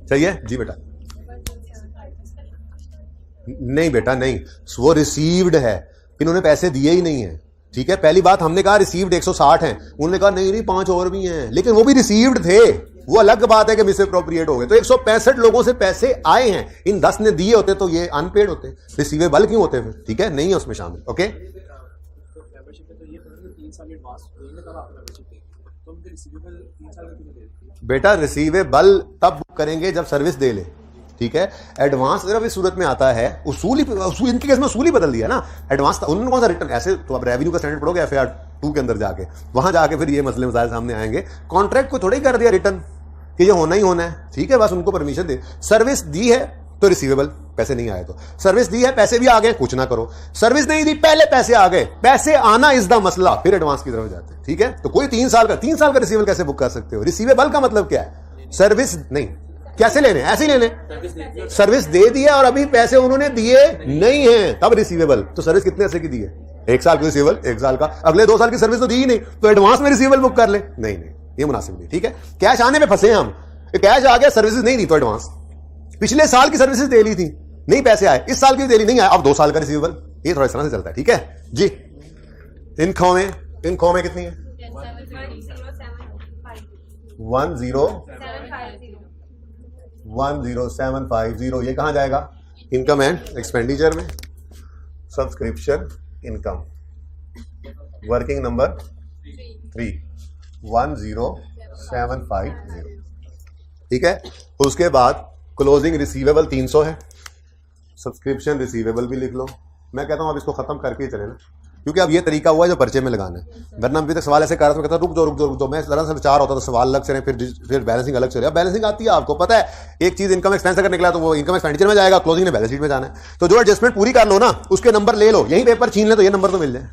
S1: सही है जी बेटा। नहीं बेटा नहीं, वो रिसीव्ड है, इन्होंने पैसे दिए ही नहीं है, ठीक है। पहली बात हमने कहा रिसीव्ड 160 हैं, उन्होंने कहा नहीं 5 और भी हैं, लेकिन वो भी रिसीव्ड थे, वो अलग बात है कि मिस अप्रोप्रिएट हो गए। तो 165 लोगों से पैसे आए हैं, इन 10 ने दिए होते तो ये अनपेड होते, रिसीवेबल क्यों होते फिर, ठीक है, नहीं है उसमें शामिल, ओके। बेटा रिसीवेबल तब बुक करेंगे जब सर्विस दे ले, ठीक है। एडवांस सिर्फ इस सूरत में आता है, उसूल इनके केस में उसूल ही बदल दिया ना। एडवांस उन्होंने कौन सा रिटर्न, ऐसे तो अब रेवेन्यू का स्टैंडर्ड पढ़ोगे FAR 2 के अंदर जाके, वहां जाके फिर ये मसले मसाइल सामने आएंगे। कॉन्ट्रैक्ट को थोड़ा ही कर दिया रिटर्न कि ये होना ही होना है, ठीक है, बस उनको परमिशन दे। सर्विस दी है तो रिसीवेबल, पैसे नहीं आए तो सर्विस दी है, पैसे भी आ गए, कुछ ना करो। सर्विस नहीं दी, पहले पैसे आ गए, पैसे आना इज द मसला, फिर एडवांस की तरफ जाते हैं, ठीक है। तो कोई 3 साल का रिसीवेबल कैसे बुक कर सकते हो? रिसीवेबल का मतलब क्या है? सर्विस नहीं, कैसे लेने, ऐसे ही लेने, सर्विस दे दिया और अभी पैसे उन्होंने दिए नहीं है, तब रिसीवेबल। तो सर्विस कितने अर्से की दी है? 1 साल की रिसीवेबल, 1 साल का, अगले 2 साल की सर्विस तो दी ही नहीं, तो एडवांस में रिसीवेबल बुक कर ले, नहीं ये मुनासिब नहीं, ठीक है। कैश आने में फंसे हम, कैश आ गया, सर्विसेज नहीं दी तो एडवांस, पिछले साल की सर्विसेज दे ली थी, नहीं पैसे आए, इस साल की दे ली, नहीं आए, अब 2 साल का रिसीवेबल, ये थोड़ा इस तरह से चलता है, ठीक है जी। इनखों में कितनी है? 10750, ये कहां जाएगा? इनकम एंड एक्सपेंडिचर में, सब्सक्रिप्शन इनकम, वर्किंग नंबर 3, 10750, ठीक है। उसके बाद क्लोजिंग रिसीवेबल 300 है, सब्सक्रिप्शन रिसीवेबल भी लिख लो। मैं कहता हूं अब इसको खत्म करके ही चले ना, क्योंकि अब ये तरीका हुआ है जो पर्चे में लगाना है, वरना अभी तक सवाल ऐसे कर रहा था, कहता रुक जाओ, मैं जरा सा विचार होता तो सवाल अलग से फिर बैलेंसिंग अलग से रहे। अब बैलेंसिंग आती है, आपको पता है, एक चीज इनकम एक्सपेंस अगर निकला तो वो इनकम एक्सपेंडिचर में जाएगा, क्लोजिंग ने बैलेंस शीट में जाना है, तो जो एडजस्टमेंट पूरी कर लो ना, उसके नंबर ले लो, यही पेपर छीन ले तो ये नंबर तो मिल जाए,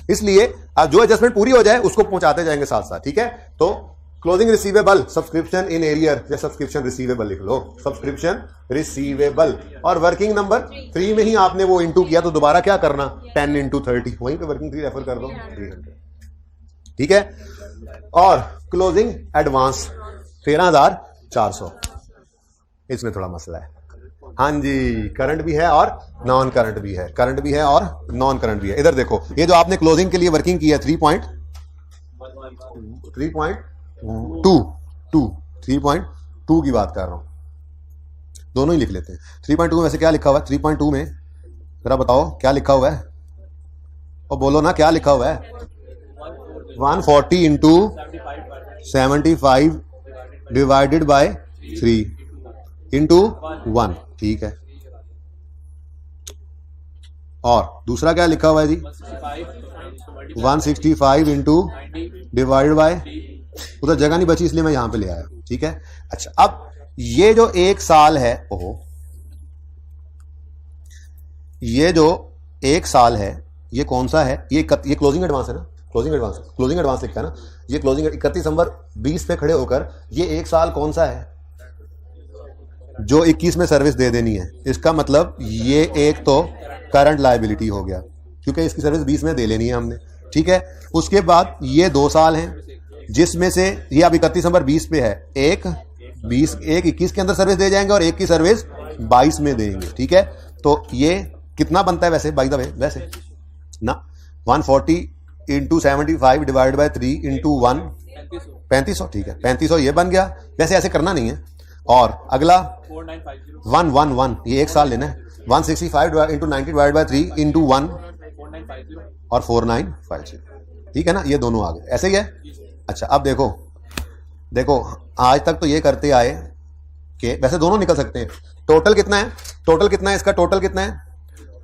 S1: इसलिए अब जो एडजस्टमेंट पूरी हो जाए उसको पहुंचाते जाएंगे साथ साथ, ठीक है। तो closing receivable, subscription in arrear या सब्सक्रिप्शन रिसीवेबल लिख लो, सब्सक्रिप्शन रिसीवेबल, और वर्किंग नंबर 3 में ही आपने वो इंटू किया तो दोबारा क्या करना, 10 इंटू 30, वहीं पे वर्किंग 3 रेफर कर दो, 300, ठीक है। और क्लोजिंग एडवांस 13,400, इसमें थोड़ा मसला है, हाँ जी, करंट भी है और नॉन करंट भी है, करंट भी है और नॉन करंट भी है। इधर देखो, ये जो आपने क्लोजिंग के लिए वर्किंग की है 3.2 की बात कर रहा हूं, दोनों ही लिख लेते हैं। 3.2 में से क्या लिखा हुआ है? 3.2 में जरा बताओ क्या लिखा हुआ है, और बोलो ना क्या लिखा हुआ है? 140 इंटू 75 डिवाइडेड बाय 3 इंटू 1, ठीक है। और दूसरा क्या लिखा हुआ है जी? 165 इंटू डिवाइडेड बाय, उधर जगह नहीं बची इसलिए मैं यहां पे ले आया, ठीक है। अच्छा, अब ये जो एक साल है, ओहो, ये जो एक साल है ये कौन सा है? ये क्लोजिंग एडवांस है ना, क्लोजिंग एडवांस लिखा है ना, ये क्लोजिंग 31 दिसंबर 20 पे खड़े होकर ये एक साल कौन सा है? जो 21 में सर्विस दे देनी है। इसका मतलब ये एक तो करंट लायबिलिटी हो गया क्योंकि इसकी सर्विस 20 में दे लेनी है हमने, ठीक है। उसके बाद ये 2 साल हैं जिसमें से ये अब 31 दिसंबर 20 पे है, एक 21 के अंदर सर्विस दे जाएंगे और एक की सर्विस 22 में देंगे, ठीक है। तो ये कितना बनता है वैसे, बाय द वे, वैसे ना 140 इंटू 75 डिवाइड बाय 3 इंटू 1, 3500, ठीक है, 3500 ये बन गया। वैसे ऐसे करना नहीं है। और अगला 111, ये एक साल लेना है। 165 इंटू 90 डिवाइड बाय 3 इंटू 1 और 4950, ठीक है ना, ये दोनों आ गए, ऐसे ही है। अच्छा, अब देखो आज तक तो ये करते आए कि वैसे दोनों निकल सकते हैं। टोटल कितना है? इसका टोटल कितना है?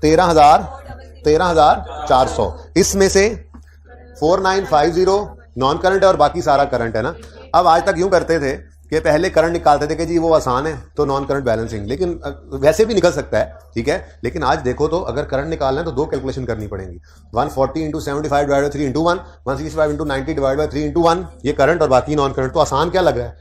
S1: 13,400। इसमें से 4950 नॉन करंट है और बाकी सारा करंट है ना। अब आज तक यूं करते थे कि पहले करंट निकालते थे कि जी वो आसान है तो नॉन करंट बैलेंसिंग, लेकिन वैसे भी निकल सकता है, ठीक है। लेकिन आज देखो तो अगर करंट निकालना है तो 2 कैलकुलेशन करनी पड़ेंगी। 140 into 75 divide by 3 into 1, 165 into 90 divide by 3 into 1, ये करंट और बाकी नॉन करंट। तो आसान क्या लग रहा है?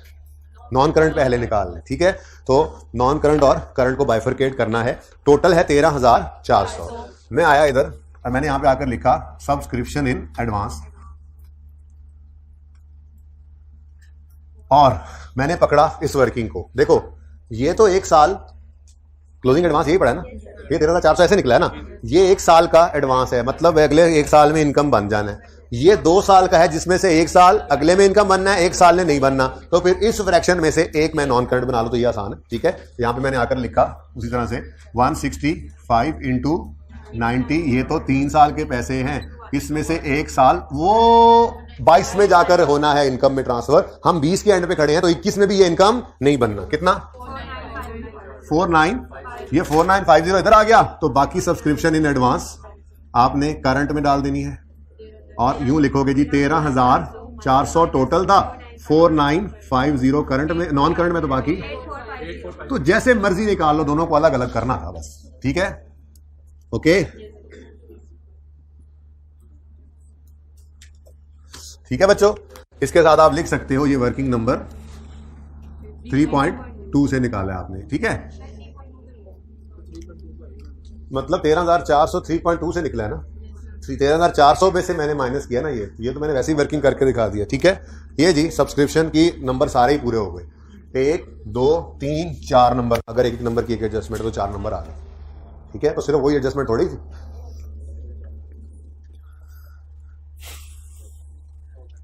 S1: नॉन करंट पहले निकालना है, ठीक है। तो नॉन करंट और करंट को बाइफरकेट करना है। टोटल है 13,400। मैं आया इधर और मैंने यहां पे आकर लिखा सब्सक्रिप्शन इन एडवांस, और मैंने पकड़ा इस वर्किंग को। देखो ये तो एक साल क्लोजिंग एडवांस यही पड़ा है ना, ये 13,400 ऐसे निकला है ना। ये एक साल का एडवांस है, मतलब अगले एक साल में इनकम बन जाना है। ये 2 साल का है जिसमें से एक साल अगले में इनकम बनना है, एक साल में नहीं बनना। तो फिर इस फ्रैक्शन में से एक मैं नॉन करंट बना लो तो ये आसान है, ठीक है। यहां पे मैंने आकर लिखा उसी तरह से 165 इंटू 90, ये तो 3 साल के पैसे हैं। इसमें से एक साल वो 22 में जाकर होना है इनकम में ट्रांसफर। हम 20 के एंड पे खड़े हैं तो 21 में भी ये इनकम नहीं बनना। कितना? 49, ये 4950 इधर आ गया। तो बाकी सब्सक्रिप्शन इन एडवांस आपने करंट में डाल देनी है और यूं लिखोगे जी 13,400 टोटल था, 4950 करंट में, नॉन करंट में तो बाकी, तो जैसे मर्जी निकाल लो, दोनों को अलग अलग करना था बस, ठीक है। ओके, ठीक है बच्चों। इसके साथ आप लिख सकते हो ये वर्किंग नंबर 3.2 से निकाला है आपने, ठीक है। मतलब 13,400 3.2 से निकला है ना। 13,400 में से मैंने माइनस किया ना, ये तो मैंने वैसे ही वर्किंग करके दिखा दिया, ठीक है। ये जी सब्सक्रिप्शन की नंबर सारे ही पूरे हो गए, 1 2 3 4 नंबर। अगर एक नंबर की एक एडजस्टमेंट तो 4 नंबर आ गए, ठीक है। तो सिर्फ वही एडजस्टमेंट थोड़ी थी।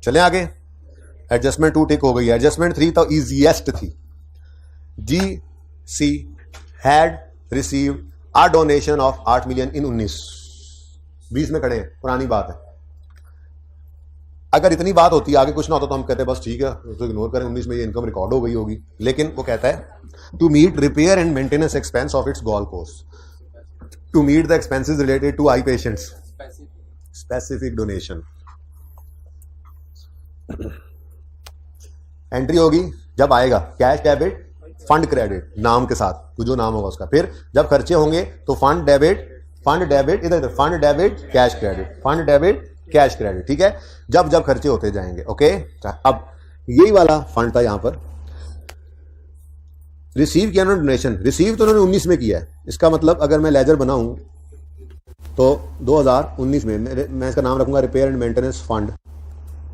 S1: चले आगे। एडजस्टमेंट 2 टिक हो गई है। एडजस्टमेंट 3 तो इजीएस्ट थी। GC had received a donation of 8 million in 19-20 में खड़े हैं, पुरानी बात है। अगर इतनी बात होती, आगे कुछ ना होता तो हम कहते बस ठीक है उसको इग्नोर करें, 19 में ये इनकम रिकॉर्ड हो गई होगी। लेकिन वो कहता है to meet repair and maintenance expense of its golf course, to meet the expenses related to eye patients, specific donation. Entry होगी जब आएगा कैश डेबिट फंड क्रेडिट नाम के साथ, तो जो नाम होगा उसका। फिर जब खर्चे होंगे तो फंड डेबिट इधर fund debit cash credit, fund debit cash credit, ठीक है। जब जब खर्चे होते जाएंगे, ओके। अब यही वाला फंड था यहां पर। रिसीव किया ना डोनेशन, रिसीव तो उन्होंने 19 में किया है। इसका मतलब अगर मैं लेजर बनाऊं तो 2019 में मैं इसका नाम रखूंगा रिपेयर एंड मेंटेनेंस फंड,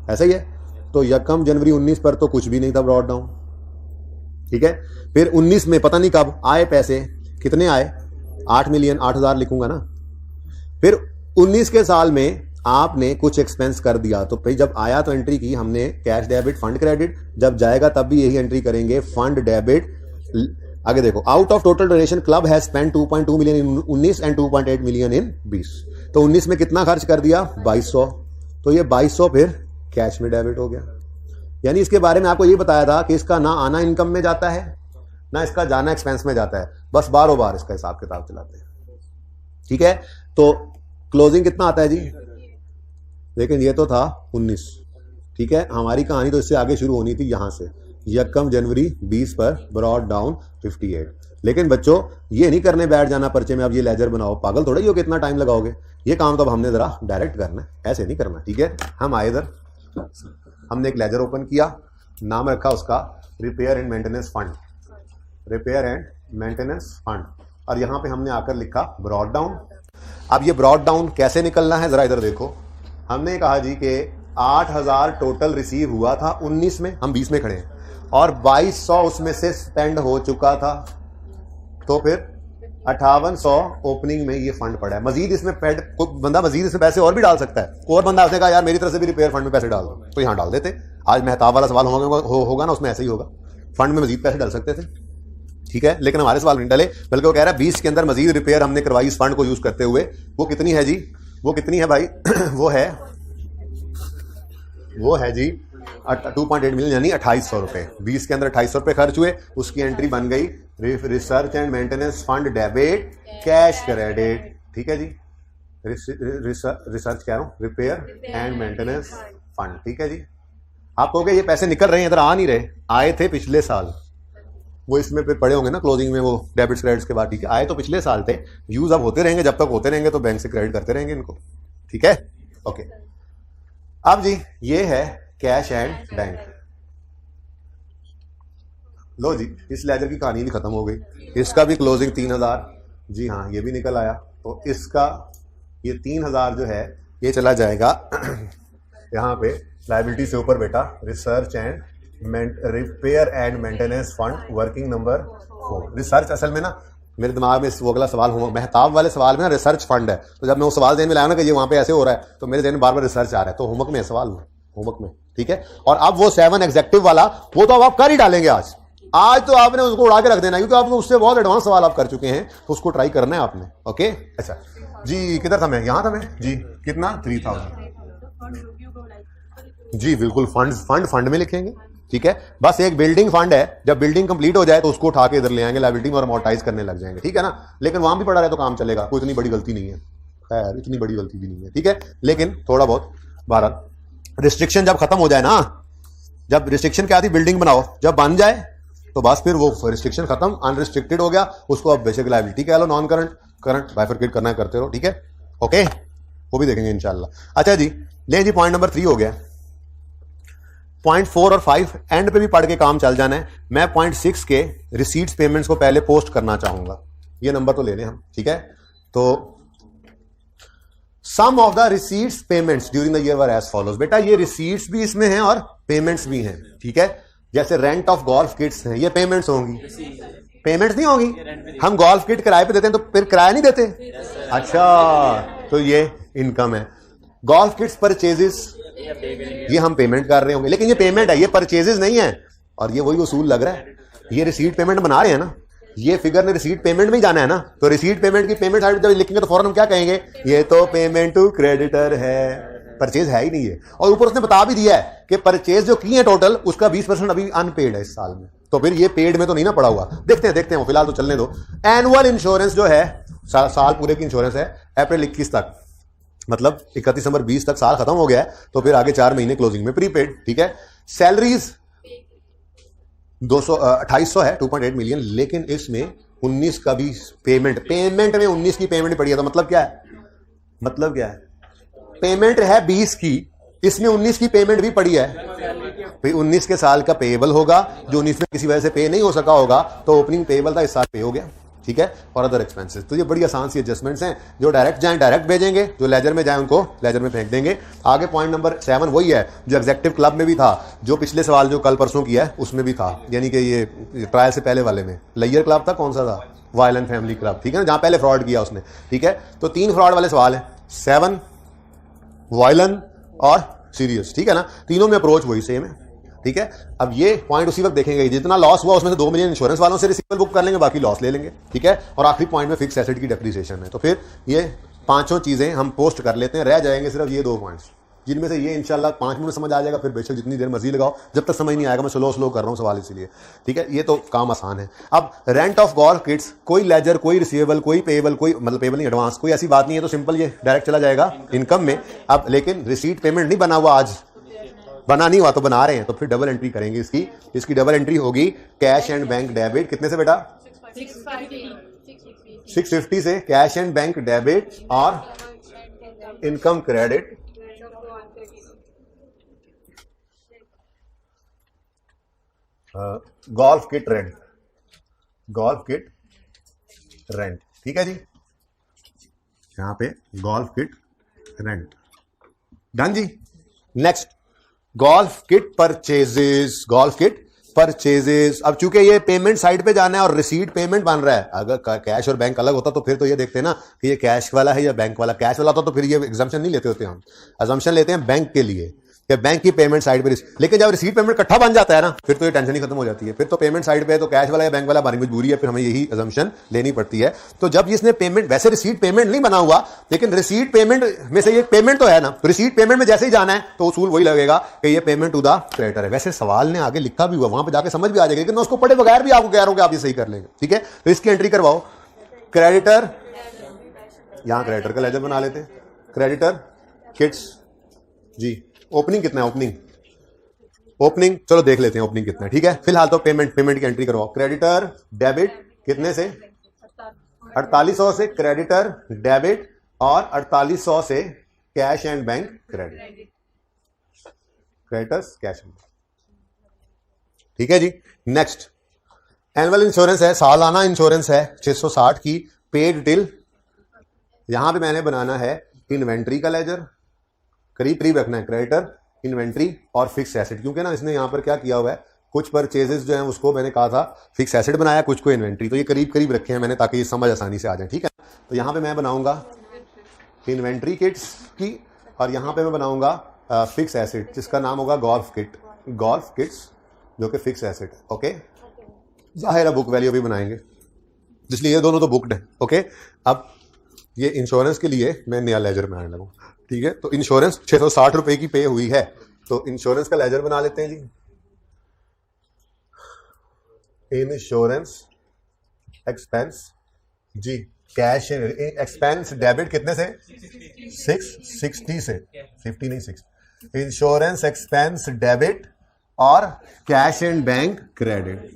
S1: ऐसा ही है। तो 1 जनवरी 19 पर तो कुछ भी नहीं था ब्रॉट डाउन, ठीक है। फिर 19 में पता नहीं कब आए पैसे, कितने आए? 8 मिलियन, 8,000 लिखूंगा ना। फिर 19 के साल में आपने कुछ एक्सपेंस कर दिया, तो भाई जब आया तो एंट्री की हमने कैश डेबिट फंड क्रेडिट, जब जाएगा तब भी यही एंट्री करेंगे फंड डेबिट आगे देखो, out of total donation club has spend 2.2 million in 19 and 2.8 million in 20। तो 19 में कितना खर्च कर दिया? 2200। तो ये 2200 फिर कैश में डेबिट हो गया। यानी इसके बारे में आपको ये बताया था कि इसका ना आना इनकम में जाता है ना इसका जाना एक्सपेंस में जाता है, बस बारों बार इसका हिसाब किताब चलाते हैं। ठीक है, तो क्लोजिंग कितना आता है जी? लेकिन ये तो था 19। ठीक है, हमारी कहानी तो इससे आगे शुरू होनी थी, यहां से 1 जनवरी 20 पर ब्रॉड डाउन 58। लेकिन बच्चों ये नहीं करने बैठ जाना पर्चे में अब ये लेजर बनाओ, पागल थोड़ा ही हो, कितना टाइम लगाओगे? ये काम तो अब हमने जरा डायरेक्ट करना है, ऐसे नहीं करना। ठीक है, हम आए इधर, हमने एक लेजर ओपन किया, नाम रखा उसका repair and maintenance fund, repair and maintenance fund, और यहां पे हमने आकर लिखा ब्रॉड डाउन। अब ये ब्रॉड डाउन कैसे निकलना है जरा इधर देखो। हमने कहा जी कि 8000 टोटल रिसीव हुआ था 19 में, हम 20 में खड़े हैं, और 2200 उसमें से स्पेंड हो चुका था, तो फिर 5800 ओपनिंग में ये फंड पड़ा है। मजीद इसमें बंदा मजीद इसमें पैसे और भी डाल सकता है। और बंदा उसने कहा यार मेरी तरफ से भी रिपेयर फंड में पैसे डाल दो, तो यहां डाल देते। आज मेहताब वाला सवाल होगा ना, उसमें ऐसे ही होगा, फंड में मजीद पैसे डाल सकते थे। ठीक है, लेकिन हमारे सवाल नहीं डाले, बल्कि वो कह रहा है 20 के अंदर मजीद रिपेयर हमने करवाई इस फंड को यूज करते हुए। वो कितनी है जी? वो कितनी है भाई? वो है जी 2.8 मिलियन, यानी 2800 रुपए। 20 के अंदर 2800 रुपए खर्च हुए, उसकी एंट्री बन गई research and maintenance fund debit cash credit. ठीक है जी, रिसर्च कह रहा हूं, रिपेयर एंड मेंटेनेंस फंड। ठीक है जी, आप कहोगे ये पैसे निकल रहे हैं, इधर आ नहीं रहे, आए थे पिछले साल, वो इसमें फिर पड़े होंगे ना क्लोजिंग में, वो डेबिट्स क्रेडिट्स के बाद। ठीक है, आए तो पिछले साल थे, यूज अब होते रहेंगे, जब तक होते रहेंगे तो बैंक से क्रेडिट करते रहेंगे इनको। ठीक है, ओके। अब जी ये है कैश एंड बैंक। लो जी, इस लेजर की कहानी भी खत्म हो गई, इसका भी क्लोजिंग 3000, जी हाँ ये भी निकल आया। तो इसका ये 3000 जो है ये चला जाएगा यहाँ पे लाइबिलिटी से ऊपर बेटा, research and repair and maintenance fund working number 4। Research असल में ना मेरे दिमाग में वो अगला सवाल हुआ, मेहताब वाले सवाल में ना रिसर्च फंड है, तो जब मैं वो सवाल देने में लाया ना कि ये वहां पे ऐसे हो रहा है, तो मेरे देने में बार बार रिसर्च आ रहा है, तो होमवर्क में है सवाल, होमवर्क में। ठीक है, और अब वो 7 एग्जेक्टिव वाला वो तो अब आप कर ही डालेंगे आज तो आपने उसको उड़ा के रख देना, क्योंकि आपने उससे बहुत एडवांस सवाल आप कर चुके हैं, तो उसको ट्राई करना है आपने। ओके, अच्छा जी, किधर था मैं? यहां था मैं जी। कितना? 3000 जी, बिल्कुल फंड में लिखेंगे। ठीक है, बस एक बिल्डिंग फंड है, जब बिल्डिंग कंप्लीट हो जाए तो उसको उठा के इधर ले आएंगे, लाइबिलिटी में और अमोर्टाइज करने लग जाएंगे। ठीक है ना, लेकिन वहां भी पड़ा रहे तो काम चलेगा, कोई इतनी बड़ी गलती नहीं है, खैर इतनी बड़ी गलती भी नहीं है। ठीक है, लेकिन थोड़ा बहुत भारत रिस्ट्रिक्शन जब खत्म हो जाए ना, जब रिस्ट्रिक्शन क्या थी, बिल्डिंग बनाओ, जब बन जाए तो बस फिर वो रिस्ट्रिक्शन खत्म, अनरिस्ट्रिक्टेड हो गया, उसको अब बेसिक लाइबिलिटी कह लो, नॉन करंट बाइफरकेट करना है, करते रहो। ठीक है, ओके, वो भी देखेंगे इंशाल्लाह। अच्छा जी, ले जी, पॉइंट नंबर 3 हो गया। पॉइंट 4 और 5 एंड पे भी पढ़ के काम चल जाना है। मैं पॉइंट 6 के रिसीट्स पेमेंट्स को पहले पोस्ट करना चाहूंगा, ये नंबर तो ले लें हम। ठीक है, तो sum of the receipts payments during the year were as follows. बेटा ये रिसीट्स भी इसमें हैं और पेमेंट्स भी हैं। ठीक है, जैसे रेंट ऑफ गोल्फ किट्स हैं, ये पेमेंट्स होंगी, पेमेंट्स नहीं होंगी। हम गोल्फ किट किराए पे देते हैं तो फिर किराया नहीं देते, अच्छा, तो ये इनकम है। गोल्फ किट्स परचेजेस, ये हम पेमेंट कर रहे होंगे, लेकिन ये पेमेंट है, ये परचेजेस नहीं है, और ये वही वसूल लग रहा है। ये रिसीट पेमेंट बना रहे हैं ना, ये फिगर ने रिसीट पेमेंट में ही जाना है ना, तो रिसीट पेमेंट की पेमेंट साइड जब लिखेंगे तो फौरन हम क्या कहेंगे, ये तो पेमेंट टू क्रेडिटर है, परचेज है ही नहीं है। और ऊपर उसने बता भी दिया है कि परचेज जो की है टोटल, उसका 20% अभी अनपेड है इस साल में, तो फिर ये पेड में तो नहीं ना पड़ा हुआ। देखते हैं वो फिलहाल तो चलने दो। एनुअल इंश्योरेंस जो है, साल पूरे की इंश्योरेंस है, अप्रैल 21 तक, मतलब 31 दिसंबर 20 तक साल खत्म हो गया है, तो फिर आगे 4 महीने क्लोजिंग में प्रीपेड। ठीक है, सैलरीज 2800 है, 2.8 मिलियन, लेकिन इसमें 19 का भी पेमेंट में 19 की पेमेंट पड़ी है, तो मतलब क्या है, पेमेंट है 20 की, इसमें 19 की पेमेंट भी पड़ी है, फिर 19 के साल का पेएबल होगा, जो 19 में किसी वजह से पे नहीं हो सका होगा, तो ओपनिंग पेएबल था, इस साल पे हो गया। ठीक है, और अदर एक्सपेंसेस। तो ये बड़ी आसान सी एडजस्टमेंट्स हैं, जो डायरेक्ट जाएं डायरेक्ट भेजेंगे, जो लेजर में जाए उनको लेजर में फेंक देंगे। आगे पॉइंट नंबर 7 वही है जो एग्जेक्टिव क्लब में भी था, जो पिछले सवाल जो कल परसों किया है उसमें भी था, यानी कि ये ट्रायल से पहले वाले में लेयर क्लब था, कौन सा था, वायलेंट फैमिली क्लब। ठीक है ना, जहां पहले फ्रॉड किया उसने। ठीक है, तो 3 फ्रॉड वाले सवाल है, 7, वायलेंट और सीरियस। ठीक है ना, तीनों में अप्रोच वही सेम है। ठीक है। अब ये पॉइंट उसी वक्त देखेंगे, जितना लॉस हुआ उसमें से 2 मिलियन इंश्योरेंस वालों से रिसीवेबल बुक कर लेंगे, बाकी लॉस ले लेंगे, ठीक है। और आखिरी पॉइंट में फिक्स एसेट की डेप्रिसिएशन है। तो फिर ये पांचों चीजें हम पोस्ट कर लेते हैं, रह जाएंगे सिर्फ ये 2 पॉइंट्स, जिनमें से ये इंशाल्लाह 5 मिनट समझ आ जाएगा, फिर बेशक जितनी देर मर्जी लगाओ, जब तक समझ नहीं आएगा। मैं स्लो कर रहा हूँ सवाल इसीलिए, ठीक है। ये तो काम आसान है। अब रेंट ऑफ गोल्फ किट्स, कोई लेजर, कोई रिसीवेबल, कोई पेएबल, कोई मतलब पेएबल नहीं, एडवांस, कोई ऐसी बात नहीं है, तो सिंपल ये डायरेक्ट चला जाएगा इनकम में। अब लेकिन रिसीट पेमेंट नहीं बना हुआ, आज बना नहीं हुआ तो बना रहे हैं, तो फिर डबल एंट्री करेंगे इसकी डबल एंट्री होगी कैश एंड बैंक डेबिट। कितने से बेटा? 650 से कैश एंड बैंक डेबिट और income credit golf kit rent, ठीक है जी। यहां पे गोल्फ किट रेंट डन जी। Next golf kit purchases. अब चूंकि ये पेमेंट साइड पे जाना है और रिसीट पेमेंट बन रहा है, अगर कैश और बैंक अलग होता तो फिर तो ये देखते हैं ना कि ये कैश वाला है या बैंक वाला। कैश वाला होता तो फिर ये एग्जम्पशन नहीं लेते होते, हम एग्जम्पशन लेते हैं बैंक के लिए कि बैंक की पेमेंट साइड पे। लेकिन जब रिसीट पेमेंट इकट्ठा बन जाता है ना, फिर तो ये टेंशन ही खत्म हो जाती है। फिर तो पेमेंट साइड पे है तो कैश वाला या बैंक वाला हमारी मजबूरी है, फिर हमें यही एजम्पशन लेनी पड़ती है। तो जब इसने पेमेंट, वैसे रिसीट पेमेंट नहीं बना हुआ, लेकिन रिसीट पेमेंट में से ये पेमेंट तो है ना, तो रिसीट पेमेंट में जैसे ही जाना है तो उसूल वही लगेगा कि ये पेमेंट टू द क्रेडिटर है। वैसे सवाल ने आगे लिखा भी हुआ, वहां पर जाकर समझ भी आ जाएगा, लेकिन मैं उसको पढ़े बगैर भी आपको कह रहा हूं कि आप ये सही कर लेंगे, ठीक है। तो इसकी एंट्री करवाओ। क्रेडिटर, यहां क्रेडिटर का लेजर बना लेते हैं। क्रेडिटर किट्स जी, ओपनिंग कितना है? ओपनिंग चलो देख लेते हैं ओपनिंग कितना है, ठीक है। फिलहाल तो पेमेंट की एंट्री करवाओ। क्रेडिटर डेबिट कितने से? 4800 से क्रेडिटर डेबिट और 4800 से cash and bank credit, creditors cash and, ठीक है जी। नेक्स्ट एनुअल इंश्योरेंस है, सालाना इंश्योरेंस है 660 की, पेड टिल। यहां पे मैंने बनाना है इन्वेंट्री का लेजर, करीब रखना है क्रेडिटर, इन्वेंट्री और फिक्स एसेट, क्योंकि ना इसने यहां पर क्या किया हुआ है, कुछ परचेजेस जो हैं उसको मैंने कहा था फिक्स एसेट बनाया, कुछ को इन्वेंट्री, तो ये करीब रखे हैं मैंने ताकि ये समझ आसानी से आ जाए, ठीक है। तो यहां पे मैं बनाऊंगा इन्वेंट्री किट्स की, और यहां पे मैं बनाऊंगा फिक्स एसेट जिसका नाम होगा गोल्फ किट्स, जो कि फिक्स एसेट है, ओके। जाहिर है बुक वैल्यू भी बनाएंगे, इसलिए ये दोनों तो बुकड है, ओके। अब ये इंश्योरेंस के लिए मैं नया लेजर बनाने लगूँ, ठीक है। तो इंश्योरेंस 660 रुपए की पे हुई है, तो इंश्योरेंस का लेजर बना लेते हैं जी। इंश्योरेंस एक्सपेंस जी, कैश एक्सपेंस डेबिट कितने से? 660 से, 50 नहीं 6। इंश्योरेंस एक्सपेंस डेबिट और कैश एंड बैंक क्रेडिट।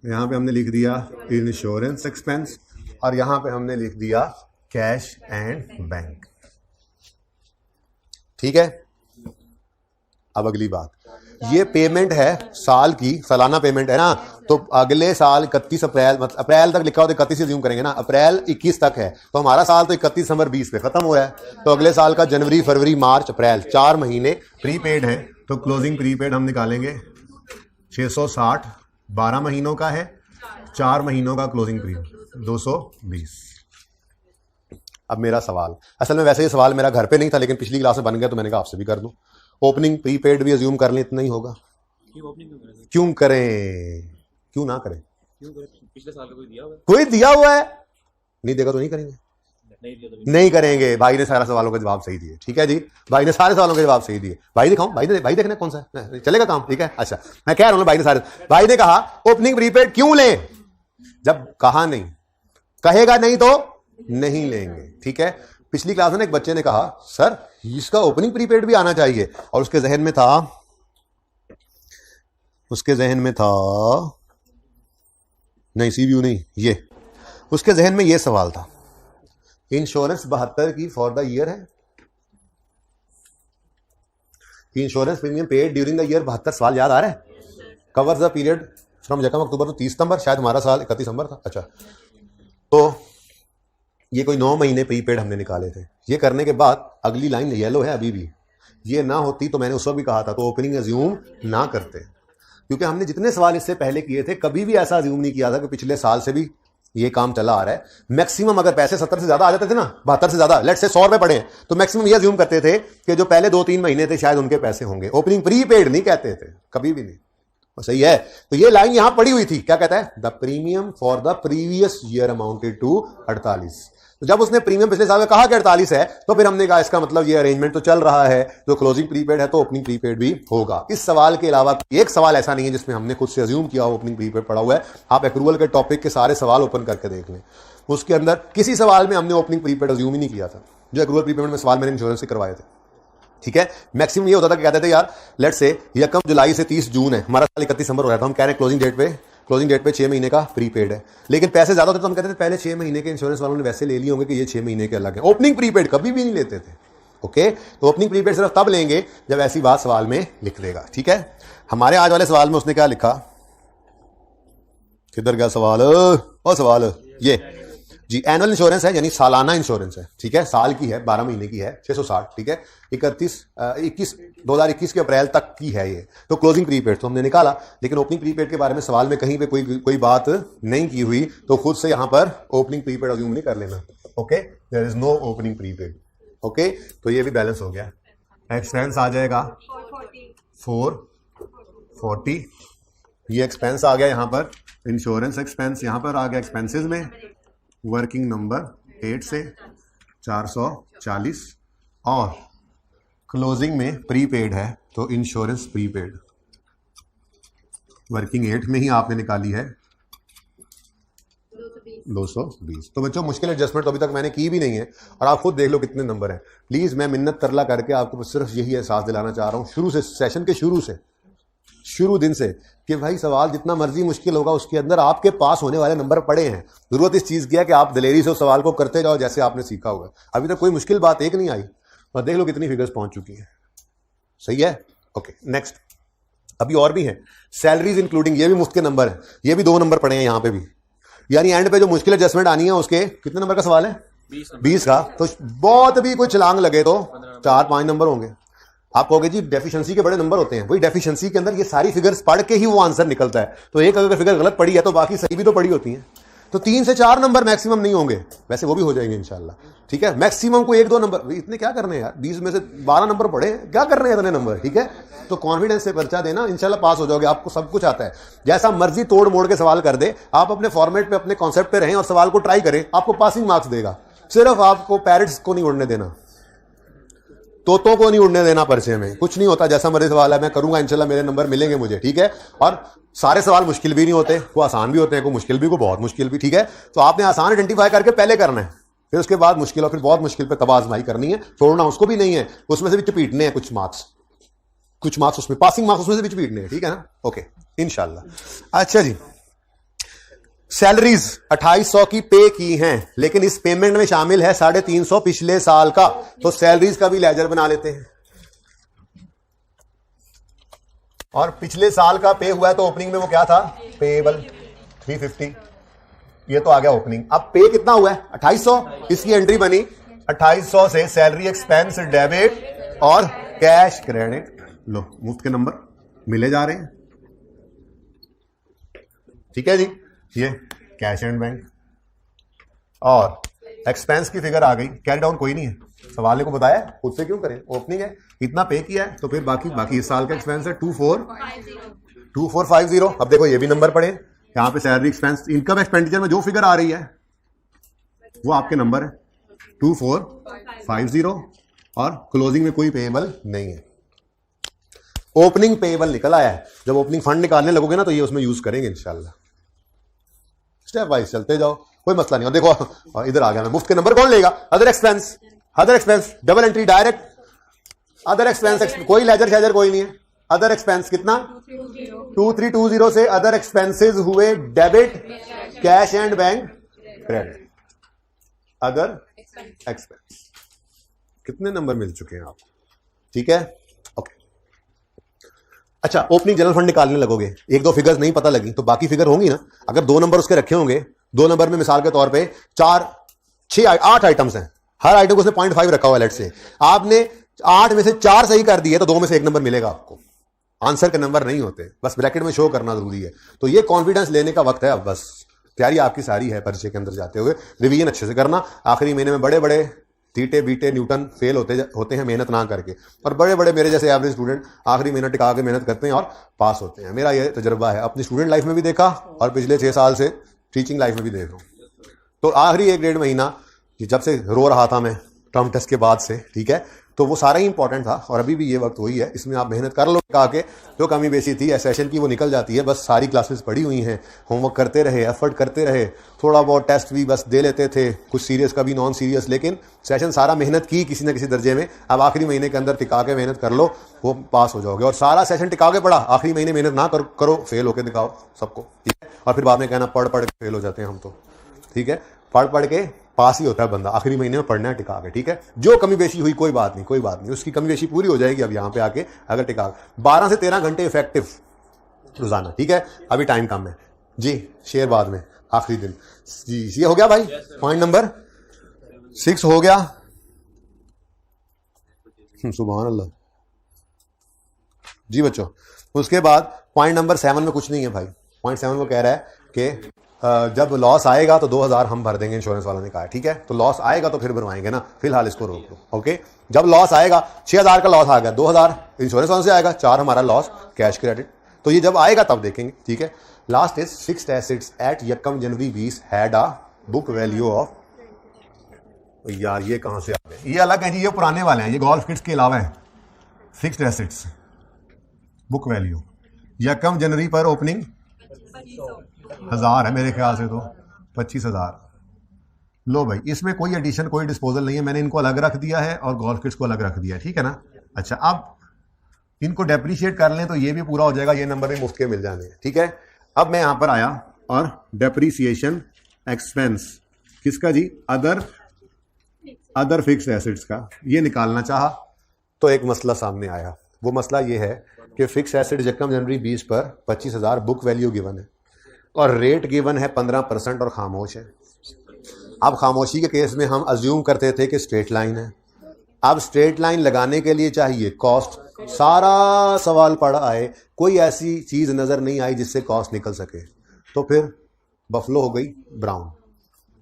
S1: यहां पे हमने लिख दिया इंश्योरेंस एक्सपेंस और यहां पे हमने लिख दिया कैश एंड बैंक, ठीक है। अब अगली बात, ये पेमेंट है साल की, सालाना पेमेंट है ना, तो अगले साल 31 अप्रैल, मतलब अप्रैल तक लिखा हो तो 31 से ज्यूम करेंगे ना, अप्रैल 21 तक है, तो हमारा साल तो 31 दिसंबर 20 पे खत्म हो रहा है। तो अगले साल का जनवरी, फरवरी, मार्च, अप्रैल 4 महीने प्रीपेड है, तो क्लोजिंग प्रीपेड हम निकालेंगे 660, 12 महीनों का है, 4 महीनों का क्लोजिंग प्रीपेड 220। अब मेरा सवाल, असल में वैसे ये सवाल मेरा घर पे नहीं था, लेकिन पिछली क्लास में बन गया तो मैंने कहा आपसे भी कर दूं। ओपनिंग प्रीपेड भी अज्यूम कर लें, इतना ही होगा। क्यों करें, क्यों ना करें?
S2: पिछले साल का
S1: कोई दिया हुआ है, नहीं देगा तो नहीं करेंगे, नहीं करेंगे। भाई ने सारे सवालों के जवाब सही दिए, ठीक है जी, भाई ने सारे सवालों के जवाब सही दिए। भाई दिखाऊं, भाई देखना कौन सा है, चलेगा काम, ठीक है। अच्छा मैं कह रहा हूं भाई ने भाई ने कहा ओपनिंग प्रीपेड क्यों लें, जब कहा नहीं, कहेगा नहीं तो नहीं लेंगे, ठीक है। पिछली क्लास में एक बच्चे ने कहा सर इसका ओपनिंग प्रीपेड भी आना चाहिए, और उसके जहन में था नहीं सीवीयू नहीं, ये उसके जहन में ये सवाल था, इंश्योरेंस 72 की फॉर द ईयर है, insurance premium paid during the year 72, सवाल याद आ रहा है? कवर्स द पीरियड फ्रॉम जकम अक्टूबर टू 30 सितंबर, शायद हमारा साल 31 दिसंबर था। अच्छा तो ये कोई 9 महीने प्रीपेड हमने निकाले थे। ये करने के बाद अगली लाइन येलो है अभी भी, ये ना होती तो मैंने उस वक्त भी कहा था तो ओपनिंग अज्यूम ना करते, क्योंकि हमने जितने सवाल इससे पहले किए थे कभी भी ऐसा अज्यूम नहीं किया था कि पिछले साल से भी ये काम चला आ रहा है। मैक्सिमम अगर पैसे 70 से ज्यादा आ जाते थे ना, 72 से ज्यादा, लेट से 100 रुपए पड़े हैं, तो मैक्सिमम ये अज्यूम करते थे कि जो पहले 2-3 महीने थे शायद उनके पैसे होंगे। ओपनिंग प्रीपेड नहीं कहते थे कभी भी नहीं। तो सही है। तो ये लाइन यहां पड़ी हुई थी, क्या कहता है, the premium for the previous year amounted to 48। तो जब उसने प्रीमियम पिछले साल में कहा कि 48 है, तो फिर हमने कहा इसका मतलब ये अरेंजमेंट तो चल रहा है, जो क्लोजिंग प्रीपेड है तो ओपनिंग प्रीपेड भी होगा। इस सवाल के अलावा एक सवाल ऐसा नहीं है जिसमें हमने खुद से अज्यूम किया हो ओपनिंग प्रीपेड पड़ा हुआ है। आप एक्रूवल के टॉपिक के सारे सवाल ओपन करके देख लें, उसके अंदर किसी सवाल में हमने ओपनिंग प्रीपेड अज्यूम ही नहीं किया था। जो एक्रूवल प्रीपेड में सवाल मैंने इंश्योरेंस से करवाए थे, ठीक है। मैक्सिमम ये होता था कि कहते थे यार लेट्स से 1 जुलाई से 30 जून है, हमारा साल 31 दिसंबर हो रहा था, हम कह रहे हैं क्लोजिंग डेट पे 6 महीने का प्रीपेड है, लेकिन पैसे ज्यादा होते तो हम कहते थे पहले 6 महीने के इंश्योरेंस वालों ने वैसे ले लिए होंगे कि ये 6 महीने के अलग है। ओपनिंग प्रीपेड कभी भी नहीं लेते थे। ओके, तो ओपनिंग प्रीपेड सिर्फ तब लेंगे जब ऐसी बात सवाल में लिख देगा, ठीक है। हमारे आज वाले सवाल में उसने क्या लिखा, किधर गया सवाल, और सवाल ये जी, एनुअल इंश्योरेंस है यानी सालाना इंश्योरेंस है, ठीक है, साल की है, 12 महीने की है, 660, ठीक है, 2021 के अप्रैल तक की है ये। तो क्लोजिंग प्रीपेड तो हमने निकाला, लेकिन ओपनिंग प्रीपेड के बारे में सवाल में कहीं पे कोई बात नहीं की हुई, तो खुद से यहां पर ओपनिंग प्रीपेड अज्यूम नहीं कर लेना। Okay, there is no opening prepaid. Okay, तो ये भी बैलेंस हो गया। एक्सपेंस आ जाएगा 440, ये एक्सपेंस आ गया यहां पर, इंश्योरेंस एक्सपेंस यहां पर आ गया एक्सपेंसेस में, वर्किंग नंबर 8 से 440, और क्लोजिंग में प्रीपेड है तो इंश्योरेंस प्रीपेड वर्किंग 8 में ही आपने निकाली है 220। तो बच्चों मुश्किल एडजस्टमेंट तो अभी तक मैंने की भी नहीं है, और आप खुद देख लो कितने नंबर हैं। प्लीज मैं मिन्नत तरला करके आपको सिर्फ यही एहसास दिलाना चाह रहा हूं शुरू से, सेशन के शुरू दिन से, कि भाई सवाल जितना मर्जी मुश्किल होगा उसके अंदर आपके पास होने वाले नंबर पड़े हैं। जरूरत इस चीज की है कि आप दिलेरी से उस सवाल को करते जाओ जैसे आपने सीखा होगा। अभी तक कोई मुश्किल बात एक नहीं आई, और देख लो कितनी फिगर्स पहुंच चुकी है। सही है। ओके, नेक्स्ट अभी और भी हैं, सैलरीज इंक्लूडिंग, ये भी मुफ्त के नंबर है, ये भी 2 नंबर पड़े हैं यहां पे भी, यानी एंड पे जो मुश्किल एडजस्टमेंट आनी है उसके कितने नंबर का सवाल है, 20 का। तो बहुत भी कोई छलांग लगे तो 4-5 नंबर होंगे। आप कहोगे जी डेफिशिएंसी के बड़े नंबर होते हैं, वही डेफिशिएंसी के अंदर ये सारी फिगर्स पढ़ के ही वो आंसर निकलता है। तो एक अगर फिगर गलत पड़ी है तो बाकी सही भी तो पड़ी होती है। तो 3 से 4 नंबर मैक्सिमम नहीं होंगे, वैसे वो भी हो जाएंगे इंशाल्लाह, ठीक है। मैक्सिमम को 1-2 नंबर, इतने क्या करने हैं यार, 20 में से 12 नंबर पड़े, क्या कर रहे हैं इतने नंबर, ठीक है। तो कॉन्फिडेंस से पर्चा देना, इंशाल्लाह पास हो जाओगे, आपको सब कुछ आता है। जैसा मर्जी तोड़ मोड़ के सवाल कर दे, आप अपने फॉर्मेट पे अपने कॉन्सेप्ट पे रहें और सवाल को ट्राई करें, आपको पासिंग मार्क्स देगा। सिर्फ आपको पैरट्स को नहीं उड़ने देना, तोतों को नहीं उड़ने देना पर्चे में, कुछ नहीं होता। जैसा मेरे सवाल है मैं करूंगा, इंशाल्लाह मेरे नंबर मिलेंगे मुझे, ठीक है। और सारे सवाल मुश्किल भी नहीं होते, को आसान भी होते हैं, को मुश्किल भी, को बहुत मुश्किल भी, ठीक है। तो आपने आसान आइडेंटिफाई करके पहले करना है, फिर उसके बाद मुश्किल और फिर बहुत मुश्किल पे तब आजमाई करनी है। छोड़ना उसको भी नहीं है, उसमें से भी चपीटने हैं कुछ मार्क्स उसमें, पासिंग मार्क्स उसमें से भी चपीटने हैं, ठीक है ना। ओके, इंशाल्लाह। अच्छा जी, सैलरीज 2800 की पे की हैं, लेकिन इस पेमेंट में शामिल है 350 पिछले साल का, तो सैलरीज का भी लेजर बना लेते हैं। और पिछले साल का पे हुआ है तो ओपनिंग में वो क्या था, पेएबल 350, ये तो आ गया ओपनिंग। अब पे कितना हुआ है 2800, इसकी एंट्री बनी 2800 से सैलरी एक्सपेंस डेबिट और कैश क्रेडिट, लो मुफ्त के नंबर मिले जा रहे हैं, ठीक है जी। ये कैश एंड बैंक और एक्सपेंस की फिगर आ गई, कैरी डाउन कोई नहीं है, सवाल को बताया खुद से क्यों करें, ओपनिंग है, इतना पे किया है तो फिर बाकी इस साल का एक्सपेंस है 2450। अब देखो ये भी नंबर पड़े, यहां पे सैलरी एक्सपेंस इनकम एक्सपेंडिचर में जो फिगर आ रही है वो आपके नंबर है 2450, और क्लोजिंग में कोई पेएबल नहीं है। ओपनिंग पेएबल निकल आया है, जब ओपनिंग फंड निकालने लगोगे ना तो ये उसमें यूज करेंगे इंशाल्लाह। स्टेप वाइज चलते जाओ, कोई मसला नहीं। और देखो इधर आ गया मैं, मुफ्त के नंबर कौन लेगा, other expense double entry direct, other expense कोई लेजर शेजर कोई नहीं है। अदर एक्सपेंस कितना 2320 से अदर एक्सपेंसेस हुए debit, cash and bank credit, other expense कितने नंबर मिल चुके हैं आपको, ठीक है। ओके, अच्छा ओपनिंग जनरल फंड निकालने लगोगे, 1-2 फिगर्स नहीं पता लगी तो बाकी फिगर होंगी ना। अगर 2 नंबर उसके रखे होंगे, 2 नंबर में मिसाल के तौर पे 8 आइटम्स हैं, हर आइटम को उसने 0.5 रखा हुआ है, लेट से आपने 8 में से 4 सही कर दिए तो 2 में से 1 नंबर मिलेगा आपको। आंसर के नंबर नहीं होते, बस ब्रैकेट में शो करना जरूरी है। तो ये कॉन्फिडेंस लेने का वक्त है अब बस, तैयारी आपकी सारी है परीक्षा के अंदर जाते हुए। रिवीजन अच्छे से करना, आखिरी महीने में बड़े बड़े थीटे बीटे न्यूटन फेल होते हैं मेहनत ना करके, और बड़े बड़े मेरे जैसे एवरेज स्टूडेंट आखिरी महीना टिका के मेहनत करते हैं और पास होते हैं। मेरा ये तजर्बा है, अपनी स्टूडेंट लाइफ में भी देखा और पिछले 6 साल से टीचिंग लाइफ में भी देख रहा हूँ। तो आखिरी 1-1.5 महीना जब से रो रहा था मैं टर्म टेस्ट के बाद से, ठीक है, तो वो सारा ही इंपॉर्टेंट था, और अभी भी ये वक्त वही है। इसमें आप मेहनत कर लो, टिका के जो कमी बेसी थी सेशन की वो निकल जाती है। बस सारी क्लासेस पड़ी हुई हैं, होमवर्क करते रहे, एफर्ट करते रहे, थोड़ा बहुत टेस्ट भी बस दे लेते थे, कुछ सीरियस कभी नॉन सीरियस, लेकिन सेशन सारा मेहनत की किसी न किसी दर्जे में। अब आखिरी महीने के अंदर टिका के मेहनत कर लो, वो पास हो जाओगे। और सारा सेशन टिका के पढ़ा, आखिरी महीने मेहनत ना करो, फेल होकर दिखाओ सबको, ठीक है। और फिर बाद में कहना पढ़ के फेल हो जाते हैं हम तो, ठीक है। पढ़ के पास ही होता है बंदा, आखिरी महीने में पढ़ना है टिका के, ठीक है। जो कमी बेशी हुई कोई बात नहीं, उसकी कमी बेशी पूरी हो जाएगी अब यहाँ पे आके अगर टिका। 12 से 13 घंटे इफेक्टिव रोजाना, ठीक है। अभी टाइम कम है जी, शेयर बाद में आखिरी दिन जी। ये हो गया भाई, पॉइंट नंबर 6 हो गया। सुभान अल्लाह जी बच्चों। उसके बाद पॉइंट नंबर 7 में कुछ नहीं है भाई। पॉइंट 7 को कह रहा है कि जब लॉस आएगा तो 2000 हम भर देंगे, इंश्योरेंस वाला ने कहा, ठीक है। तो लॉस आएगा तो फिर भरवाएंगे ना, फिलहाल इसको रोक लो, ओके। जब लॉस आएगा, 6000 का लॉस आ गया, 2000 इंश्योरेंस वाले से आएगा, 4 हमारा लॉस कैश क्रेडिट, तो ये जब आएगा तब देखेंगे, ठीक है। Last is fixed assets at 1 January 20 had a book value of, यार ये कहां से आ गए, ये अलग है जी, ये पुराने वाले हैं, ये गोल्फ किट्स के अलावा है। फिक्स्ड एसेट्स बुक वैल्यू 1 जनवरी पर ओपनिंग 1000 है मेरे ख्याल से, तो 25,000। लो भाई, इसमें कोई एडिशन कोई डिस्पोजल नहीं है, मैंने इनको अलग रख दिया है और गोल्फ किट्स को अलग रख दिया है, ठीक है ना। अच्छा, अब इनको डेप्रिशिएट कर लें तो ये भी पूरा हो जाएगा, ये नंबर भी मुफ्त के मिल जाने हैं, ठीक है। अब मैं यहां पर आया और डेप्रिसिएशन एक्सपेंस किसका जी, अदर फिक्स्ड एसेट्स का ये निकालना चाहा, तो एक मसला सामने आया। वो मसला ये है कि फिक्स एसेट 1 जनवरी 20 पर 25,000 बुक वैल्यू गिवन है और रेट गिवन है 15% और खामोश है। अब खामोशी के केस में हम अज्यूम करते थे कि स्ट्रेट लाइन है। अब स्ट्रेट लाइन लगाने के लिए चाहिए कॉस्ट। सारा सवाल पड़ा आए, कोई ऐसी चीज नजर नहीं आई जिससे कॉस्ट निकल सके, तो फिर बफलो हो गई ब्राउन,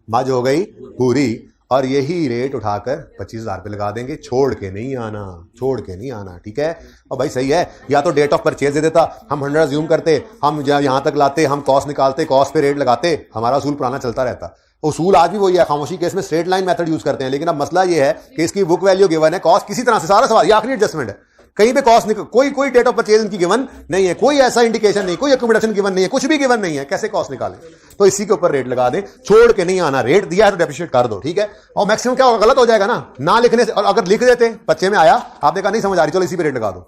S1: मज हो गई पूरी, और यही रेट उठाकर 25,000 पे लगा देंगे। छोड़ के नहीं आना, ठीक है। और भाई सही है, या तो डेट ऑफ परचेज दे देता, हम 100 अज्यूम करते, हम यहां तक लाते, हम कॉस्ट निकालते, कॉस्ट पे रेट लगाते, हमारा असूल पुराना चलता रहता। उसूल आज भी वही है, खामोशी केस में स्ट्रेट लाइन मेथड यूज करते हैं। लेकिन अब मसला ये है कि इसकी बुक वैल्यू गिवन है, कॉस्ट किसी तरह से, सारा सवाल ये आखिरी एडजस्टमेंट है, कहीं पे कॉस्ट कोई डेट ऑफ परचेज इनकी गिवन नहीं है, कोई ऐसा इंडिकेशन नहीं, कोई अकोमोडेशन गिवन नहीं है, कुछ भी गिवन नहीं है, कैसे कॉस्ट निकालें। तो इसी के ऊपर रेट लगा दें, छोड़ के नहीं आना। रेट दिया है तो डेप्रिशिएट कर दो, ठीक है। और मैक्सिमम क्या होगा, गलत हो जाएगा ना लिखने से। और अगर लिख देते, बच्चे में आया, आपने कहा नहीं समझ आ रही, चलो इसी पे रेट लगा दो,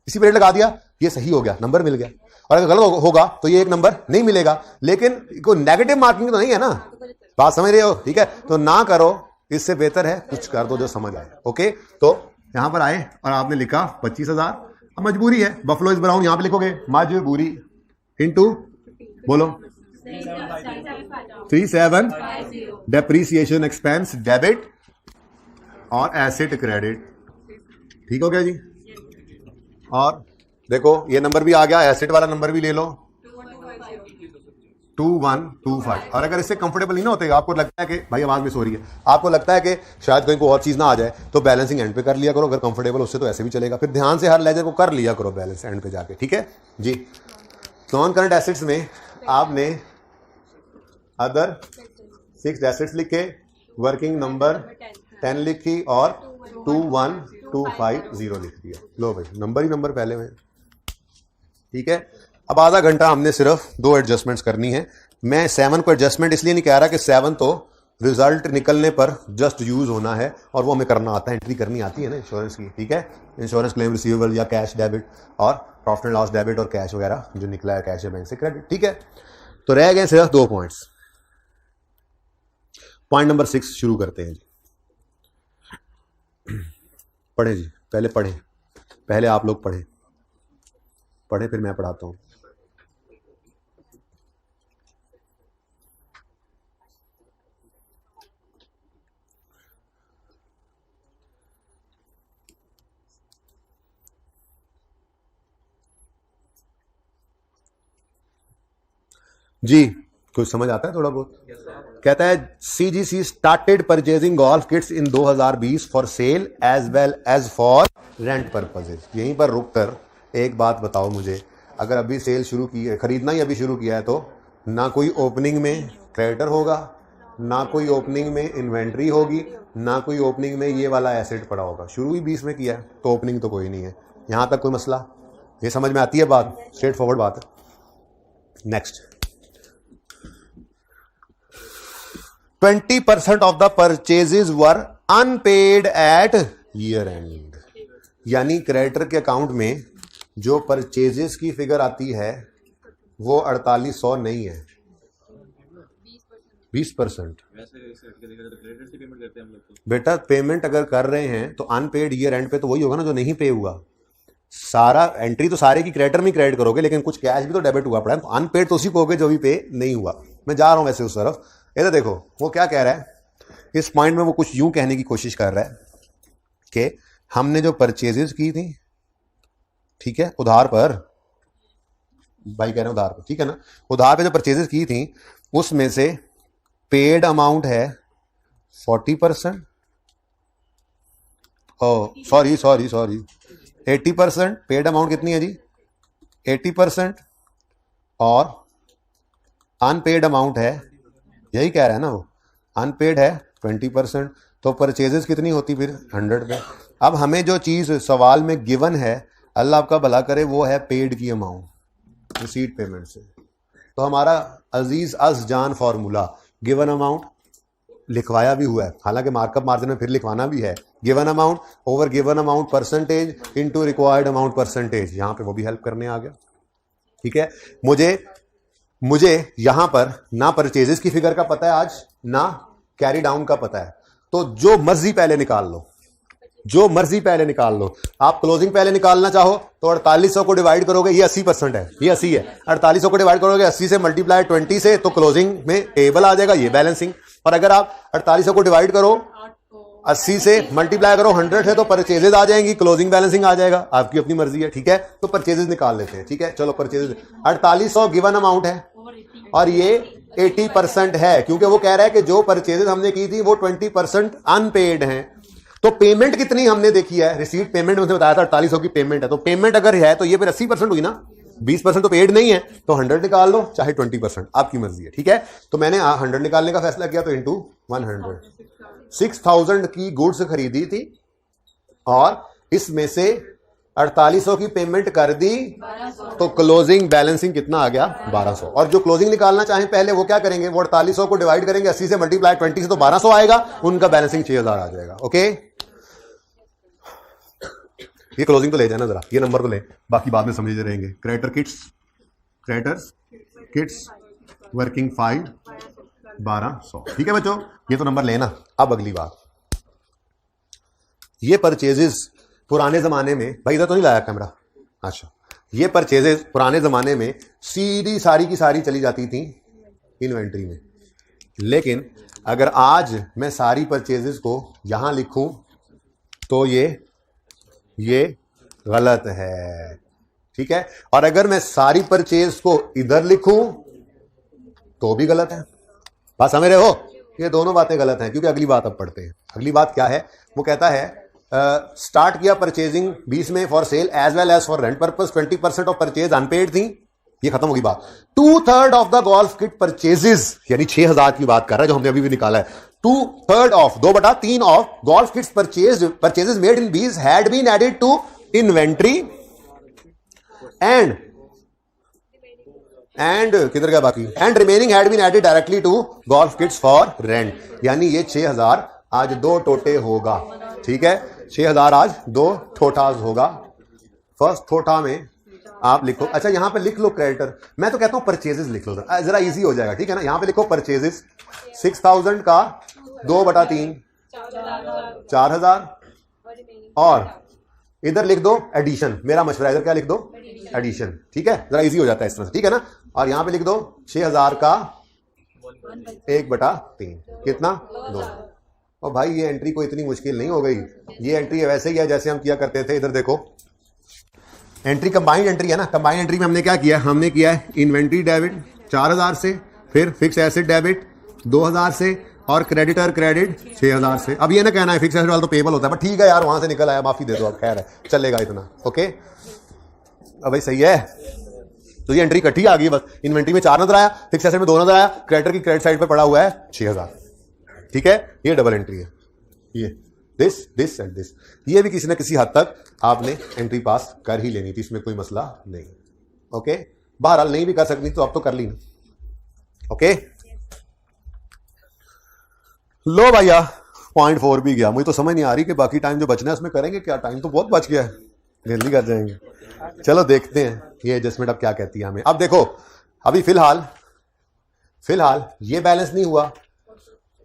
S1: इसी पे रेट लगा दिया, ये सही हो गया, नंबर मिल गया। और अगर गलत होगा तो ये एक नंबर नहीं मिलेगा। लेकिन कोई नेगेटिव मार्किंग तो नहीं है ना, बात समझ रहे हो, ठीक है। तो ना करो, इससे बेहतर है कुछ कर दो जो समझ आए, ओके। तो यहां पर आए और आपने लिखा 25,000। अब मजबूरी है, बफलो इज ब्राउन, यहां पे लिखोगे मजबूरी इनटू, बोलो 3750 डेप्रीसिएशन एक्सपेंस डेबिट और एसेट क्रेडिट, ठीक हो गया जी। और देखो ये नंबर भी आ गया, एसेट वाला नंबर भी ले लो 2125। और अगर इससे कंफर्टेबल नहीं ना होते, आपको लगता है कि भाई आवाज मिस हो रही है, आपको लगता है कि शायद कहीं को और चीज ना आ जाए, तो बैलेंसिंग एंड पे कर लिया करो। अगर कंफर्टेबल उससे तो ऐसे भी चलेगा, फिर ध्यान से हर लेजर को कर लिया करो बैलेंस एंड पे जाके, ठीक है जी। नॉन करंट एसेट्स में आपने अदर फिक्स्ड एसेट्स लिखे, वर्किंग नंबर 10 लिखी और 21250 लिख दिया। लो भाई, नंबर ही नंबर पहले में, ठीक है। अब आधा घंटा हमने सिर्फ 2 एडजस्टमेंट्स करनी है। मैं 7 को एडजस्टमेंट इसलिए नहीं कह रहा कि 7 तो रिजल्ट निकलने पर जस्ट यूज होना है, और वो हमें करना आता है, एंट्री करनी आती है ना इंश्योरेंस की, ठीक है। इंश्योरेंस क्लेम रिसीवेबल या कैश डेबिट और प्रॉफिट एंड लॉस डेबिट और कैश वगैरह जो निकला है कैश या बैंक से क्रेडिट, ठीक है। तो रह गए सिर्फ 2 पॉइंट्स। पॉइंट नंबर 6 शुरू करते हैं जी। पढ़े जी, पहले आप लोग पढ़े फिर मैं पढ़ाता हूं। जी कुछ समझ आता है थोड़ा बहुत? कहता है CGC started purchasing golf kits in 2020 for sale as well as for rent purposes. यहीं पर रुक कर एक बात बताओ मुझे, अगर अभी सेल शुरू की है, खरीदना ही अभी शुरू किया है, तो ना कोई ओपनिंग में क्रेडिटर होगा, ना कोई ओपनिंग में इन्वेंट्री होगी, ना कोई ओपनिंग में ये वाला एसेट पड़ा होगा। शुरू ही 20 में किया है तो ओपनिंग तो कोई नहीं है। यहां तक कोई मसला? ये समझ में आती है बात? स्ट्रेट फॉरवर्ड बात है। Next, 20% of the purchases were unpaid at year end. यानी क्रेडिटर के अकाउंट में जो परचेजेस की फिगर आती है वो 4800 नहीं है, 20%। बेटा पेमेंट अगर कर रहे हैं तो अनपेड ईयर एंड पे तो वही होगा ना जो नहीं पे हुआ। सारा एंट्री तो सारे की क्रेडिटर में क्रेडिट करोगे, लेकिन कुछ कैश भी तो डेबिट हुआ पड़ा है, तो अनपेड तो उसी को होगे जो भी पे नहीं हुआ। मैं जा रहा हूं वैसे उस तरफ। इधर देखो वो क्या कह रहा है इस पॉइंट में, वो कुछ यूं कहने की कोशिश कर रहा है कि हमने जो परचेजेस की थी, ठीक है, उधार पर, भाई कह रहे हैं उधार पर, ठीक है ना, उधार पे जो परचेजेस की थी उसमें से पेड अमाउंट है 40%, सॉरी 80%। पेड अमाउंट कितनी है जी? 80%। और अनपेड अमाउंट है, यही कह रहा है ना वो, अनपेड है 20%। तो परचेजेस कितनी होती फिर? 100 पे। अब हमें जो चीज सवाल में गिवन है, अल्लाह आपका भला करे, वो है पेड की अमाउंट रिसीट पेमेंट से। तो हमारा अजीज अज जान फॉर्मूला, गिवन अमाउंट लिखवाया भी हुआ है, हालांकि मार्कअप मार्जिन में फिर लिखवाना भी है, given amount over given amount percentage into required amount percentage. यहां पे वो भी हेल्प करने आ गया, ठीक है। मुझे यहां पर ना परचेजेस की फिगर का पता है आज, ना कैरी डाउन का पता है, तो जो मर्जी पहले निकाल लो, जो मर्जी पहले निकाल लो। आप क्लोजिंग पहले निकालना चाहो तो 4800 को डिवाइड करोगे, ये 80% है, ये 80 है, 4800 को डिवाइड करोगे 80 से मल्टीप्लाई 20 से, तो क्लोजिंग में टेबल आ जाएगा, ये बैलेंसिंग। और अगर आप 4800 को डिवाइड करो 80 से, मल्टीप्लाई करो 100 है, तो परचेजेज आ जाएंगी, क्लोजिंग बैलेंसिंग आ जाएगा। आपकी अपनी मर्जी है, ठीक है। तो परचेजेज निकाल लेते हैं, ठीक है। चलो परचेजेज 4800 गिवन अमाउंट है और ये 80% है, क्योंकि वो कह रहा है कि जो परचेजेज हमने की थी वो 20% अनपेड हैं। तो पेमेंट कितनी हमने देखी है, रिसीट पेमेंट मुझे बताया था 4800 की पेमेंट है, तो पेमेंट अगर है तो ये फिर 80% हुई ना, 20% तो पेड नहीं है, तो 100 निकाल लो चाहे 20%, आपकी मर्जी है, ठीक है। तो मैंने 100 निकालने का फैसला किया, तो इंटू 100, 6000 की गुड्स खरीदी थी और इसमें से 4800 की पेमेंट कर दी, तो क्लोजिंग बैलेंसिंग कितना आ गया? 1200। और जो क्लोजिंग निकालना चाहें पहले वो क्या करेंगे, वो 4800 को डिवाइड करेंगे 80 से, मल्टीप्लाई 20 से, तो 1200 आएगा, उनका बैलेंसिंग 6000 आ जाएगा। ओके, ये क्लोजिंग तो ले जाना जरा, ये नंबर तो ले, बाकी बाद में समझते रहेंगे। क्रेडिटर्स किट्स वर्किंग फाइल 1200, ठीक है बच्चों, ये तो नंबर लेना। अब अगली बात, ये परचेजेस पुराने जमाने में, भाई इधर तो नहीं लाया कैमरा, अच्छा, ये परचेजेस पुराने जमाने में सीधी सारी की सारी चली जाती थी इन्वेंट्री में। लेकिन अगर आज मैं सारी परचेजेस को यहां लिखूं तो ये गलत है, ठीक है। और अगर मैं सारी परचेज को इधर लिखूं तो भी गलत है। बात समझ रहे हो? ये दोनों बातें गलत हैं, क्योंकि अगली बात अब पढ़ते हैं। अगली बात क्या है, वो कहता है स्टार्ट किया परचेजिंग 20 में for sale as well as for rent purpose, 20% of purchase unpaid थी, ये खत्म होगी बात। 2/3 of the golf kit purchases, यानी 6000 की बात कर रहा है जो हमने अभी भी निकाला है, 2/3 of 2/3 of golf kits purchases made in bees had been added to inventory and किधर गया बाकी, and remaining had been added directly to golf kits for rent. यानी ये 6000 आज 2 टोटे होगा, ठीक है। 6000 आज 2 ठोठास होगा। फर्स्ट ठोठा में आप लिखो, अच्छा यहां पे लिख लो क्रेडिटर, मैं तो कहता हूं परचेजेस लिख लो, जरा इजी हो जाएगा, ठीक है ना। यहां पे लिखो परचेजेस 6000 का 2/3 4000, और इधर लिख दो एडिशन, मेरा मशवरा इधर क्या लिख दो, एडिशन, ठीक है, जरा इजी हो जाता है इस तरह से, ठीक है ना। और यहां पे लिख दो 6000 का 1/3 कितना, 2। और भाई ये एंट्री कोई इतनी मुश्किल नहीं हो गई, ये एंट्री वैसे ही है जैसे हम किया करते थे। इधर देखो एंट्री कंबाइंड एंट्री है ना, कंबाइंड एंट्री में हमने क्या किया, हमने किया है इन्वेंट्री डेबिट 4000 से फिर फिक्स एसेट डेबिट 2000 से और क्रेडिटर क्रेडिट 6000 से। अब ये ना कहना है फिक्स एसेट वाला तो पेबल होता है, बट ठीक है यार वहां से निकल आया, माफी दे दो, अब खैर है चलेगा इतना। ओके अब भाई सही है, तो ये एंट्री इकट्ठी आ गई बस। इन्वेंट्री में 4 नजर आया, फिक्स एसेट में 2 नजर आया, क्रेडिटर की क्रेडिट साइड पे पड़ा हुआ है 6000। ठीक है, ये डबल एंट्री है, ये दिस एंड दिस। ये भी किसी ना किसी हद तक आपने एंट्री पास कर ही लेनी थी, इसमें कोई मसला नहीं। ओके बहरहाल नहीं भी कर सकती तो अब तो कर ली ना। ओके लो भैया 0.4 भी गया, मुझे तो समझ नहीं आ रही कि बाकी टाइम जो बचना है उसमें करेंगे क्या, टाइम तो बहुत बच गया है, जल्दी कर जाएंगे। चलो देखते हैं ये एडजस्टमेंट अब क्या कहती है हमें। अब देखो अभी फिलहाल ये बैलेंस नहीं हुआ,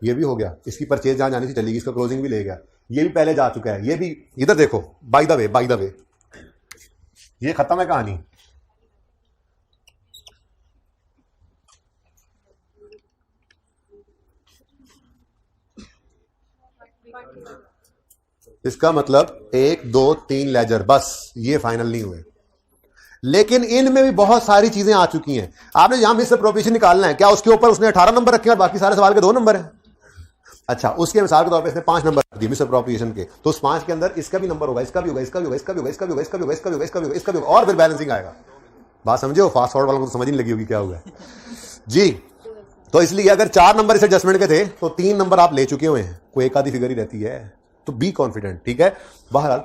S1: ये भी हो गया, इसकी परचेज जहां जानी थी चली गई, इसका क्लोजिंग भी ले गया, ये भी पहले जा चुका है, ये भी इधर देखो। बाय द वे ये खत्म है कहानी। इसका मतलब 1 2 3 लेजर बस ये फाइनल नहीं हुए, लेकिन इनमें भी बहुत सारी चीजें आ चुकी हैं। आपने यहां मिस अप्रोप्रिएशन निकालना है, क्या उसके ऊपर उसने 18 नंबर रखे और बाकी सारे सवाल के 2 नंबर है? अच्छा, उसके मिसाल के तौर पे इसने 5 नंबर दिए मिस अप्रोप्रिएशन के, तो उस 5 के अंदर इसका भी नंबर होगा, इसका भी होगा, इसका भी होगा, इसका भी होगा, इसका भी होगा, इसका भी होगा, इसका भी होगा, इसका भी होगा, इसका भी होगा, और फिर बैलेंसिंग आएगा। बात समझो, फास्ट फॉरवर्ड वालों को तो समझ नहीं लगी होगी क्या होगा जी। तो इसलिए अगर 4 नंबर इस एडजस्टमेंट के थे तो 3 नंबर आप ले चुके हुए हैं, कोई एक आधी फिगर ही रहती है, तो बी कॉन्फिडेंट। ठीक है, बहरहाल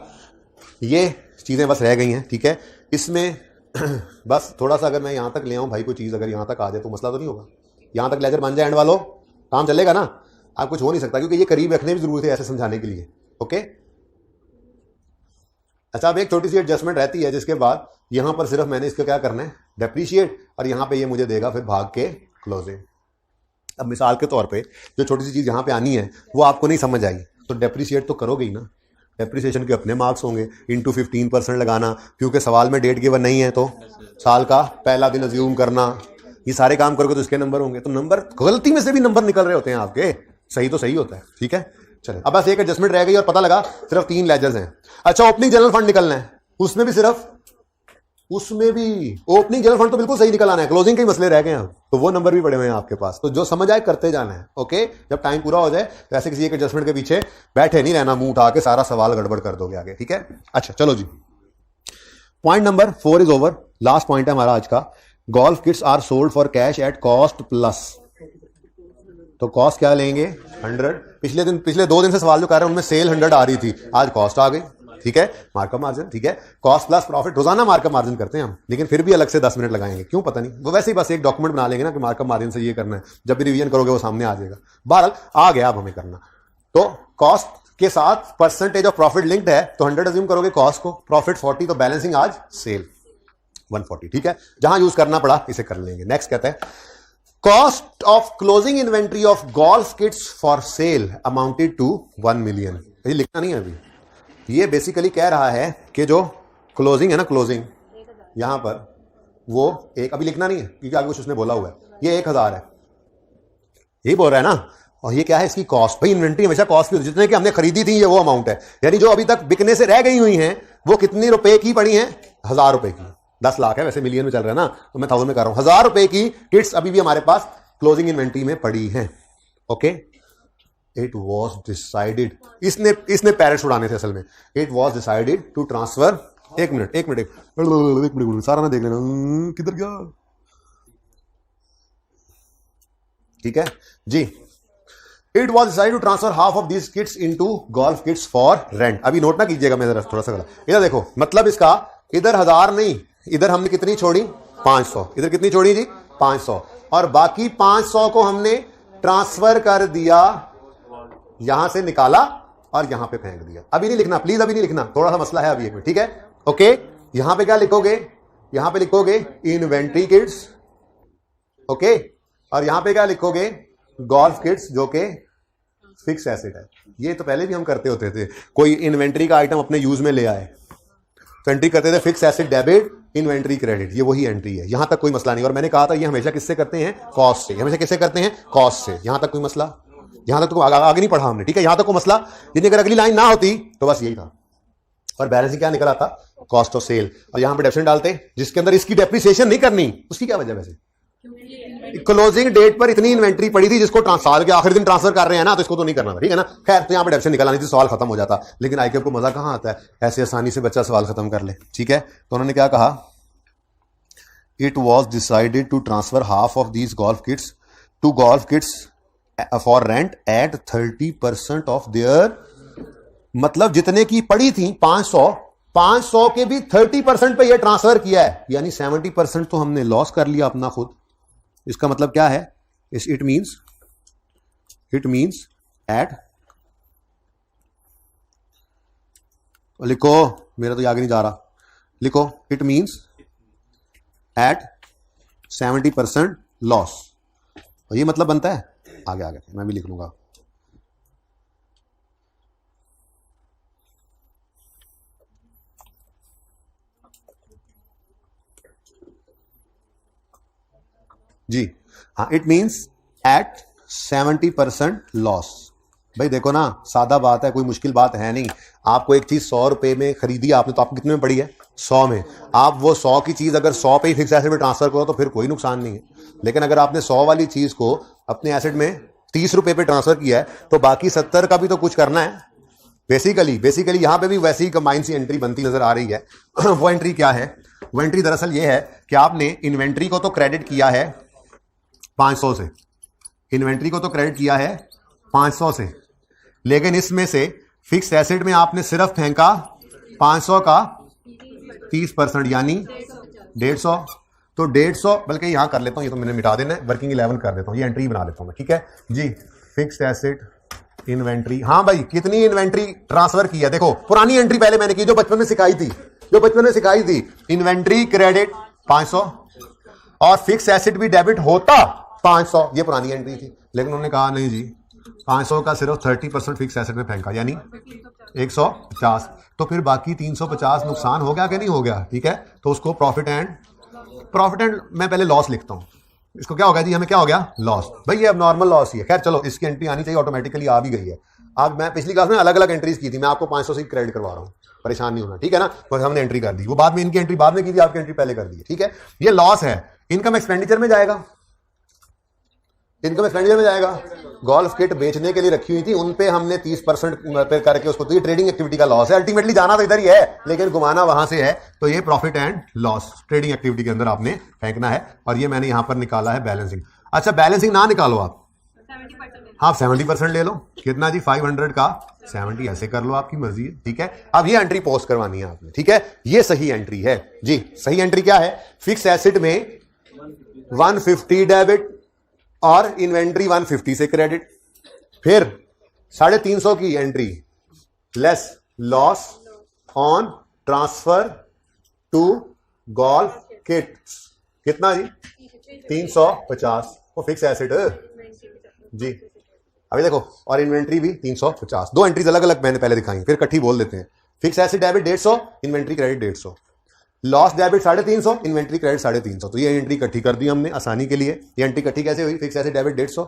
S1: ये चीजें बस रह गई हैं। ठीक है, इसमें बस थोड़ा सा अगर मैं यहां तक ले आऊं भाई, कोई चीज अगर यहां तक आ जाए तो मसला तो नहीं होगा, यहां तक लेजर बन जाए एंड वालों, काम चलेगा ना। आप कुछ हो नहीं सकता क्योंकि ये करीब रखने की जरूरत है ऐसे समझाने के लिए। ओके अच्छा, अब एक छोटी सी एडजस्टमेंट रहती है जिसके बाद यहां पर सिर्फ मैंने इसका क्या करना है डेप्रीशिएट, और यहां पे ये मुझे देगा फिर भाग के क्लोजिंग। अब मिसाल के तौर पे जो छोटी सी चीज यहां पे आनी है वो आपको नहीं समझ आई तो डेप्रीशिएट तो करोगे ही ना, डेप्रीसिएशन के अपने मार्क्स होंगे, इंटू 15% लगाना, क्योंकि सवाल में डेट गिवन नहीं है तो साल का पहला दिन अज्यूम करना, ये सारे काम करोगे तो इसके नंबर होंगे। तो नंबर गलती में से भी नंबर निकल रहे होते हैं आपके, सही तो सही होता है। ठीक है, चले अब बस एक एडजस्टमेंट रह गई और पता लगा सिर्फ 3 लेजर्स हैं। अच्छा, ओपनिंग जनरल फंड निकलना है, उसमें भी ओपनिंग जनरल फंड तो बिल्कुल सही निकल आना है, क्लोजिंग के ही मसले रह गए हैं, तो वो नंबर भी पड़े हुए हैं आपके पास, तो जो समझ आए करते जाना है। ओके, जब टाइम पूरा हो जाए तो ऐसे किसी एक एडजस्टमेंट के पीछे बैठे नहीं रहना, मुंह उठा के सारा सवाल गड़बड़ कर दोगे आगे। ठीक है, अच्छा चलो जी, point number 4 is over, last point है हमारा आज का। Golf kits are sold for cash at cost plus, तो कॉस्ट क्या लेंगे 100। पिछले 2 दिन से सवाल जो कर रहे हैं उनमें सेल 100 आ रही थी, आज कॉस्ट आ गई। ठीक है, मार्कअप मार्जिन, ठीक है, कॉस्ट प्लस प्रॉफिट, रोजाना मार्कअप मार्जिन करते हैं हम, लेकिन फिर भी अलग से 10 मिनट लगाएंगे, क्यों पता नहीं, वो वैसे ही बस एक डॉक्यूमेंट बना लेंगे ना कि मार्कअप मार्जिन से ये करना है, जब भी रिवीजन करोगे वो सामने आ जाएगा। बहरहाल आ गया अब हमें करना, तो कॉस्ट के साथ परसेंटेज ऑफ प्रॉफिट लिंक्ड है, तो 100 अज्यूम करोगे कॉस्ट को, प्रॉफिट 40, तो बैलेंसिंग आज सेल 140। ठीक है, जहां यूज करना पड़ा इसे कर लेंगे। नेक्स्ट कहता है cost of closing inventory of golf kits for sale amounted to 1 million. ये लिखना नहीं है अभी, ये बेसिकली कह रहा है कि जो क्लोजिंग है ना, क्लोजिंग यहां पर वो एक, अभी लिखना नहीं है क्योंकि आगे कुछ उसने बोला हुआ है, ये 1000 है, यही बोल रहा है ना, और ये क्या है इसकी कॉस्ट। भाई इन्वेंट्री हमेशा कॉस्ट की होती है, जितने की हमने खरीदी थी ये वो अमाउंट है, यानी जो अभी तक बिकने से रह गई हुई हैं वो कितनी रुपए की पड़ी हैं, 1000 रुपए की। 10 लाख है, वैसे मिलियन में चल रहा है ना, तो मैं 1000 में कर रहा हूं। 1000 रुपए की किट्स अभी भी हमारे पास क्लोजिंग इन्वेंट्री में पड़ी हैं। ओके, इट वॉज डिसाइडेड, इसने पैरेट्स उड़ाने थे असल में। It was decided to transfer, एक मिनट सारा ना देख लेना, किधर गया। ठीक है जी, it was decided to transfer half of this kits into golf kits for rent. अभी नोट ना कीजिएगा, मैं जरा थोड़ा सा गलत, इधर देखो, मतलब इसका इधर 1000 नहीं, इधर हमने कितनी छोड़ी 500, इधर कितनी छोड़ी जी 500, और बाकी 500 को हमने ट्रांसफर कर दिया, यहां से निकाला और यहां पे फेंक दिया। अभी नहीं लिखना प्लीज, अभी नहीं लिखना, थोड़ा सा मसला है अभी एक मिनट। ठीक है, ओके, यहां पे क्या लिखोगे, यहां पे लिखोगे इन्वेंट्री किट्स, ओके, और यहां पे क्या लिखोगे गोल्फ किट्स, जो के फिक्स एसेट है। ये तो पहले भी हम करते होते थे, कोई इन्वेंट्री का आइटम अपने यूज में ले आए तो एंट्री करते थे fix asset debit inventory credit, ये वही एंट्री है, यहां तक कोई मसला नहीं। और मैंने कहा था ये हमेशा किससे करते हैं, कॉस्ट से, हमेशा किससे करते हैं, कॉस्ट से, यहां तक कोई मसला, यहां तक तो आगे नहीं पढ़ा हमने। ठीक है, यहां तक कोई मसला, जिन्हें अगर अगली लाइन ना होती तो बस यही था। और बैलेंसिंग क्या निकला था, कॉस्ट ऑफ सेल, और यहां पे डेप्रिसिएशन डालते जिसके अंदर इसकी डेप्रिसिएशन नहीं करनी, उसकी क्या वजह वैसे क्लोजिंग डेट पर इतनी इन्वेंट्री पड़ी थी जिसको साल के आखिरी दिन ट्रांसफर कर रहे हैं ना, तो इसको तो नहीं करना था, ठीक है ना। खैर, तो यहां पे डेप्शन निकालनी थी, सवाल खत्म हो जाता। लेकिन आईक्यू को मजा कहां आता है, ऐसे आसानी से बच्चा सवाल खत्म कर ले, ठीक है। तो उन्होंने क्या कहा, it was decided to transfer half of these golf kits to golf kits for rent at 30% of their, मतलब जितने की पड़ी थी 500 के भी 30% पे ये ट्रांसफर किया है, यानी 70% तो हमने लॉस कर लिया अपना खुद। इसका मतलब क्या है, इट मीन्स एट, लिखो, मेरा तो आगे नहीं जा रहा, लिखो, इट मीन्स एट 70% लॉस। और ये मतलब बनता है, आगे मैं भी लिख लूंगा, जी हाँ, इट मीन्स एट 70% लॉस। भाई देखो ना, सादा बात है, कोई मुश्किल बात है नहीं। आपको एक चीज 100 रुपए में खरीदी आपने, तो आपको कितने में पड़ी है, 100 में। आप वो 100 की चीज अगर 100 पे ही फिक्स एसेट में ट्रांसफर करो तो फिर कोई नुकसान नहीं है। लेकिन अगर आपने 100 वाली चीज को अपने एसेट में 30 रुपए पे ट्रांसफर किया है, तो बाकी 70 का भी तो कुछ करना है। बेसिकली यहां पे भी वैसी ही कंबाइन सी एंट्री बनती नजर आ रही है। वो एंट्री क्या है, वो एंट्री दरअसल ये है कि आपने इन्वेंट्री को तो क्रेडिट किया है 500 से, इन्वेंट्री को तो क्रेडिट किया है 500 से, लेकिन इसमें से फिक्स एसेट में आपने सिर्फ फेंका 500 का 30%, यानी 150। तो 150, बल्कि यहां कर लेता हूं, ये तो मैंने मिटा देना है, वर्किंग 11 कर देता हूं, ये एंट्री बना लेता हूं मैं, ठीक है जी। फिक्स एसेट इन्वेंट्री, हाँ भाई, कितनी इन्वेंट्री ट्रांसफर की है, देखो पुरानी एंट्री पहले मैंने की, जो बचपन में सिखाई थी, इन्वेंट्री क्रेडिट 500 और फिक्स एसेट भी डेबिट होता 500, ये पुरानी एंट्री थी। लेकिन उन्होंने कहा नहीं जी, 500 का सिर्फ 30% फिक्स एसेट में फेंका, यानी 150। तो फिर बाकी 350 नुकसान हो गया कि नहीं हो गया, ठीक है। तो उसको प्रॉफिट एंड मैं पहले लॉस लिखता हूं। इसको क्या हो गया जी, हमें क्या हो गया, लॉस। भाई ये अब नॉर्मल लॉस ही है। खैर चलो, इसकी एंट्री आनी चाहिए, ऑटोमेटिकली आ भी गई है। अब मैं पिछली क्लास में अलग अलग एंट्रीज की थी, मैं आपको 500 से क्रेडिट करवा रहा हूं, परेशान नहीं होना, ठीक है ना। बस हमने एंट्री कर दी, वो बाद में, इनकी एंट्री बाद में की थी, आपकी एंट्री पहले कर दी, ठीक है। ये लॉस है, इनकम एक्सपेंडिचर में जाएगा, गोल्फ किट बेचने के लिए रखी हुई थी, उन पे हमने 30% पे करके उसको, तो ये ट्रेडिंग एक्टिविटी का लॉस है। अल्टीमेटली जाना तो इधर ही है, लेकिन घुमाना वहां से है। तो ये profit and loss trading activity के अंदर आपने फेंकना है, और ये मैंने यहां पर निकाला है बैलेंसिंग। अच्छा, बैलेंसिंग ना निकालो आप, हाँ 70% ले लो, कितना जी, 500 का 70, ऐसे कर लो, आपकी मर्जी है, ठीक है। अब ये एंट्री पोस्ट करवानी है आपने, ठीक है। ये सही एंट्री है जी। सही एंट्री क्या है, फिक्स एसेट में 150 डेबिट और इन्वेंट्री 150 से क्रेडिट, फिर 350 की entry less loss on transfer to golf kits, कितना जी, 350, वो फिक्स एसेट जी। अभी देखो, और इन्वेंट्री भी 350, दो एंट्रीज अलग अलग मैंने पहले दिखाई, फिर इकट्ठी बोल देते हैं। Fix asset debit 150, inventory credit 150, loss debit 350, inventory credit 350। तो ये एंट्री इकट्ठी कर दी हमने आसानी के लिए। ये एंट्री इकट्ठी कैसे हुई, fix asset debit 150,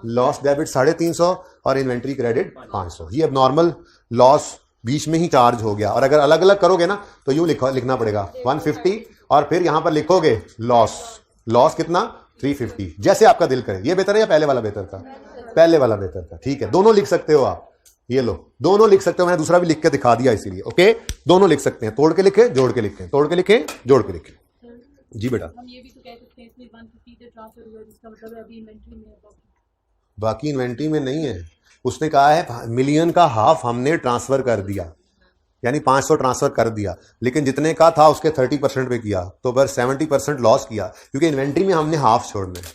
S1: loss debit 350 और इन्वेंट्री क्रेडिट 500। ये अब नॉर्मल लॉस बीच में ही चार्ज हो गया। और अगर अलग अलग करोगे ना, तो यूं लिखना पड़ेगा 150, और फिर यहां पर लिखोगे लॉस कितना, 350, जैसे आपका दिल करे। ये बेहतर है या पहले वाला बेहतर था, पहले वाला बेहतर था, ठीक है। दोनों लिख सकते हो आप, ये लो, दोनों लिख सकते हो, मैंने दूसरा भी लिख के दिखा दिया इसीलिए, ओके। दोनों लिख सकते हैं, तोड़ के लिखे, जोड़ के लिखे, तोड़ के लिखे, जोड़ के लिखे। जी बेटा, हम ये भी तो कह सकते हैं इसमें 150 से ट्रांसफर हुआ, जिसका मतलब है अभी इन्वेंट्री में है, बाकी इन्वेंट्री में नहीं है। उसने कहा है मिलियन का हाफ हमने ट्रांसफर कर दिया, यानी 500 ट्रांसफर कर दिया, लेकिन जितने का था उसके 30% पे किया, तो बस 70% लॉस किया, क्योंकि इन्वेंट्री में हमने हाफ छोड़ना है,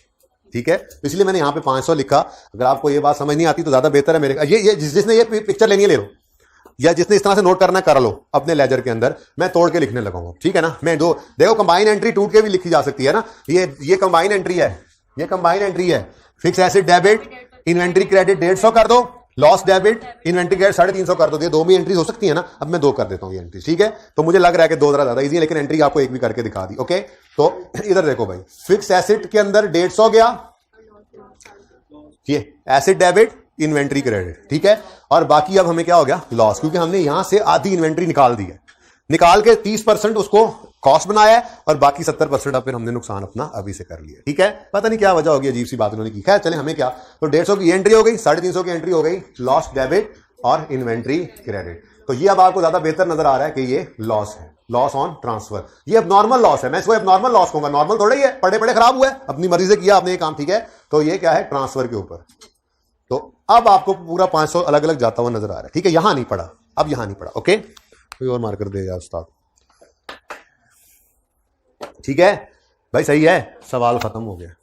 S1: ठीक है। तो इसलिए मैंने यहां पे 500 लिखा। अगर आपको ये बात समझ नहीं आती तो ज्यादा बेहतर है मेरे, ये जिसने ये पिक्चर लेनी है ले लो, या जिसने इस तरह से नोट करना कर लो अपने लेजर के अंदर। मैं तोड़ के लिखने लगाऊंगा, ठीक है ना। मैं दो देखो, कंबाइन एंट्री टूट के भी लिखी जा सकती है ना। ये कंबाइन एंट्री है, ये कंबाइन एंट्री है। Fix asset debit, inventory credit 150 कर दो, लॉस डेबिट, इन्वेंट्री क्रेडिट 350 कर दो। ये दो भी एंट्रीज हो सकती है ना। अब मैं दो कर देता हूं ये एंट्री, ठीक है। तो मुझे लग रहा है कि दो जरा ज्यादा इजी है, लेकिन एंट्री आपको एक भी करके दिखा दी, ओके। तो इधर देखो भाई, फिक्स एसेट के अंदर 150 गया, ये एसेट डेबिट, इन्वेंट्री क्रेडिट, ठीक है। और बाकी अब हमें क्या हो गया, लॉस, क्योंकि हमने यहां से आधी इन्वेंट्री निकाल दी है। निकाल के 30% उसको कॉस्ट बनाया है और बाकी 70% अब फिर हमने नुकसान अपना अभी से कर लिया। ठीक है, पता नहीं क्या वजह होगी, अजीब सी बात उन्होंने की। खैर चले, हमें क्या, तो 150 की एंट्री हो गई, 350 की एंट्री हो गई, लॉस डेबिट और इन्वेंट्री क्रेडिट। तो ये अब आपको ज्यादा बेहतर नजर आ रहा है कि ये लॉस है, लॉस ऑन ट्रांसफर। ये अब नॉर्मल लॉस है, मैं इसको अब नॉर्मल लॉस कहूंगा, नॉर्मल थोड़ा ही है, पड़े पड़े खराब हुआ है, अपनी मर्जी से किया आपने ये काम। ठीक है, तो ये क्या है, ट्रांसफर के ऊपर। तो अब आपको पूरा 500 अलग अलग जाता हुआ नजर आ रहा है। ठीक है, यहां नहीं पड़ा, अब यहां नहीं पड़ा। ओके, कोई और मार्कर दे यार उस्ताद। ठीक है भाई, सही है, सवाल खत्म हो गया,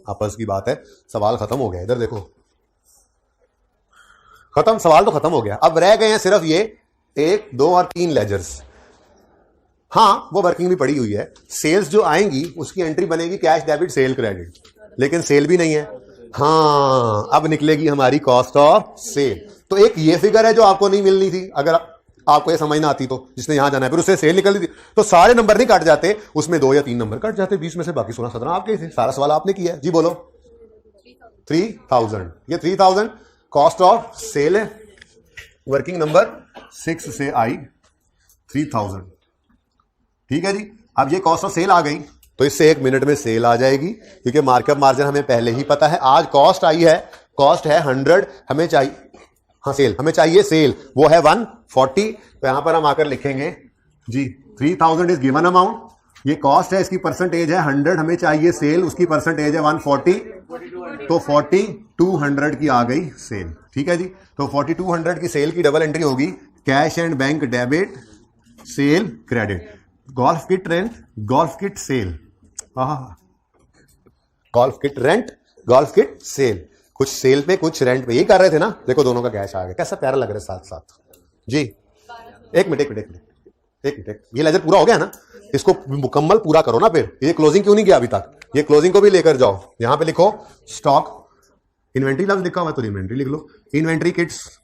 S1: आपस की बात है, सवाल खत्म हो गया। इधर देखो, खत्म, सवाल तो खत्म हो गया। अब रह गए हैं सिर्फ ये 1, 2 और 3 लेजर्स। हाँ, वो वर्किंग भी पड़ी हुई है। सेल्स जो आएंगी उसकी एंट्री बनेगी कैश डेबिट सेल क्रेडिट, लेकिन सेल भी नहीं है। हाँ, अब निकलेगी हमारी कॉस्ट ऑफ सेल। तो एक ये फिगर है जो आपको नहीं मिलनी थी, अगर आपको ये समझ ना आती तो, जिसने यहां जाना है, फिर उससे सेल निकल थी तो सारे नंबर नहीं काट जाते, उसमें 2 या 3 नंबर कट जाते 20 में से, बाकी 16-17 आपके थे। सारा सवाल आपने किया है जी, बोलो 3000। ये 3000 कॉस्ट ऑफ सेल है, वर्किंग नंबर 6 से आई 3000। ठीक है जी, अब ये कॉस्ट ऑफ सेल आ गई तो इससे 1 मिनट में सेल आ जाएगी, क्योंकि मार्कअप मार्जिन हमें पहले ही पता है। आज कॉस्ट आई है, कॉस्ट है 100, हमें चाहिए, हाँ सेल, हमें चाहिए सेल, वो है 140। तो यहां पर हम आकर लिखेंगे जी 3000 इज गिवन अमाउंट, ये कॉस्ट है, इसकी परसेंटेज है 100, हमें चाहिए सेल, उसकी परसेंटेज है 140, तो 4200 की आ गई सेल। ठीक है जी, तो 4200 की सेल की डबल एंट्री होगी, cash and bank debit sale credit. Golf kit rent, golf kit sale, golf kit rent, golf kit sale, कुछ सेल पे कुछ रेंट पे, यही कर रहे थे ना। देखो दोनों का कैश आ गया, कैसा प्यारा लग रहा है साथ साथ जी। एक मिनट, ये लेजर पूरा हो गया ना, इसको मुकम्मल पूरा करो ना। फिर ये क्लोजिंग क्यों नहीं किया अभी तक, ये क्लोजिंग को भी लेकर जाओ। यहां पे लिखो स्टॉक, इन्वेंट्री लफ्ज लिखा हुआ है तो इन्वेंट्री लिख लो, इन्वेंट्री किट्स।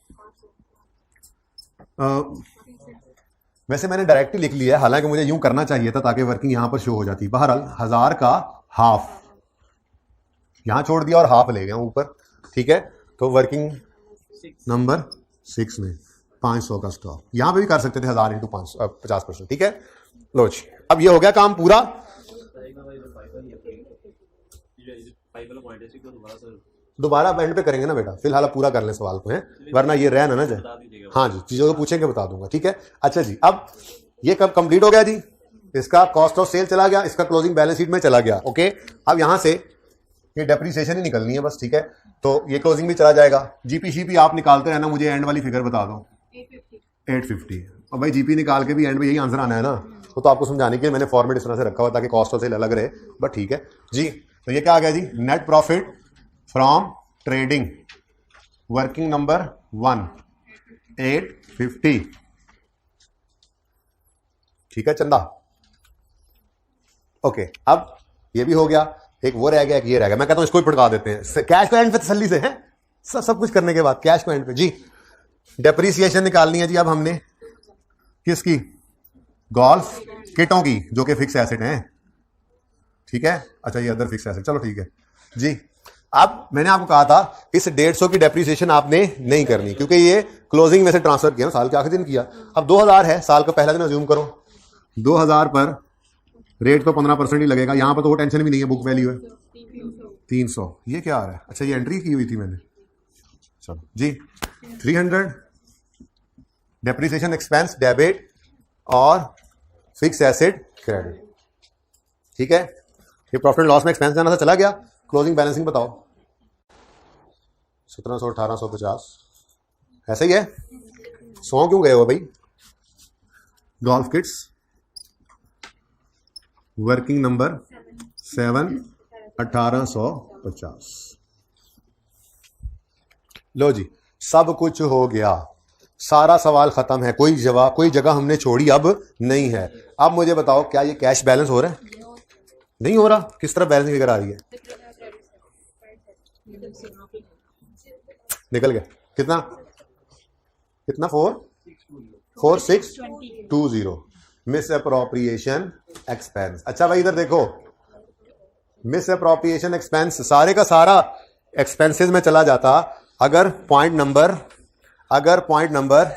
S1: वैसे मैंने डायरेक्टली लिख लिया है, हालांकि मुझे यूं करना चाहिए था ताकि वर्किंग यहां पर शो हो जाती। बहरहाल 1000 का हाफ यहां छोड़ दिया और हाफ ले गया ऊपर। ठीक है, तो वर्किंग नंबर 6 में 500 का स्टॉक, यहां पे भी कर सकते थे 1000 इंटू 50%। ठीक है, लो जी, अब ये हो गया काम पूरा। दोबारा एंड पे करेंगे ना बेटा, फिलहाल पूरा कर लें सवाल को, है वरना ये रहना ना जाए। हाँ जी, चीजों को पूछेंगे बता दूंगा। ठीक है, अच्छा जी, अब ये कब कंप्लीट हो गया जी, इसका कॉस्ट ऑफ सेल चला गया, इसका क्लोजिंग बैलेंस शीट में चला गया। ओके, अब यहां से ये डेप्रीसिएशन ही निकलनी है बस। ठीक है, तो ये क्लोजिंग भी चला जाएगा। जीपी शीपी आप निकालते रहना, मुझे एंड वाली फिगर बता दो 850। और भाई जीपी निकाल के भी एंड में यही आंसर आना है ना, तो आपको समझाने के लिए मैंने फॉर्मेट इस तरह से रखा हुआ ताकि कॉस्ट ऑफ सेल अलग रहे, बट ठीक है जी। तो ये क्या आ गया जी, net profit from trading, working number 1 850। ठीक है चंदा, ओके, अब ये भी हो गया, एक वो रह गया, एक ये रह गया। मैं कहता हूं इसको भी पड़का देते हैं, कैश को एंड पे तसल्ली से है, सब कुछ करने के बाद कैश को एंड पे जी। डेप्रीसिएशन निकालनी है जी अब हमने, किसकी, गोल्फ किटों की, जो कि फिक्स एसेट हैं। ठीक है, अच्छा ये अदर फिक्स एसेट, चलो ठीक है जी। अब मैंने आपको कहा था इस 150 की डेप्रीसिएशन आपने नहीं करनी, क्योंकि ये क्लोजिंग में से ट्रांसफर किया, साल के आखिरी दिन किया। अब 2000 है, साल का पहला दिन अज्यूम करो, 2000 पर रेट तो 15% ही लगेगा, यहां पर तो वो टेंशन भी नहीं है, बुक वैल्यू है 300। ये क्या आ रहा है, अच्छा ये एंट्री की हुई थी मैंने, चलो जी 300 डेप्रीसिएशन एक्सपेंस डेबिट और फिक्स एसेट क्रेडिट। ठीक है, ये प्रॉफिट लॉस में एक्सपेंस जाना था, चला गया। क्लोजिंग बैलेंसिंग बताओ, 1700 1850 ऐसा ही है। 100 क्यों गए हो भाई, गोल्फ किट्स वर्किंग नंबर 7 1850। लो जी, सब कुछ हो गया, सारा सवाल खत्म है, कोई जवाब, कोई जगह हमने छोड़ी अब नहीं है। अब मुझे बताओ क्या ये कैश बैलेंस हो रहा है, नहीं हो रहा, किस तरह बैलेंस फिगर आ रही है, निकल गया, कितना कितना 4620 मिस अप्रोप्रिएशन एक्सपेंस। अच्छा भाई इधर देखो, मिस अप्रोप्रिएशन एक्सपेंस सारे का सारा एक्सपेंसेस में चला जाता अगर पॉइंट नंबर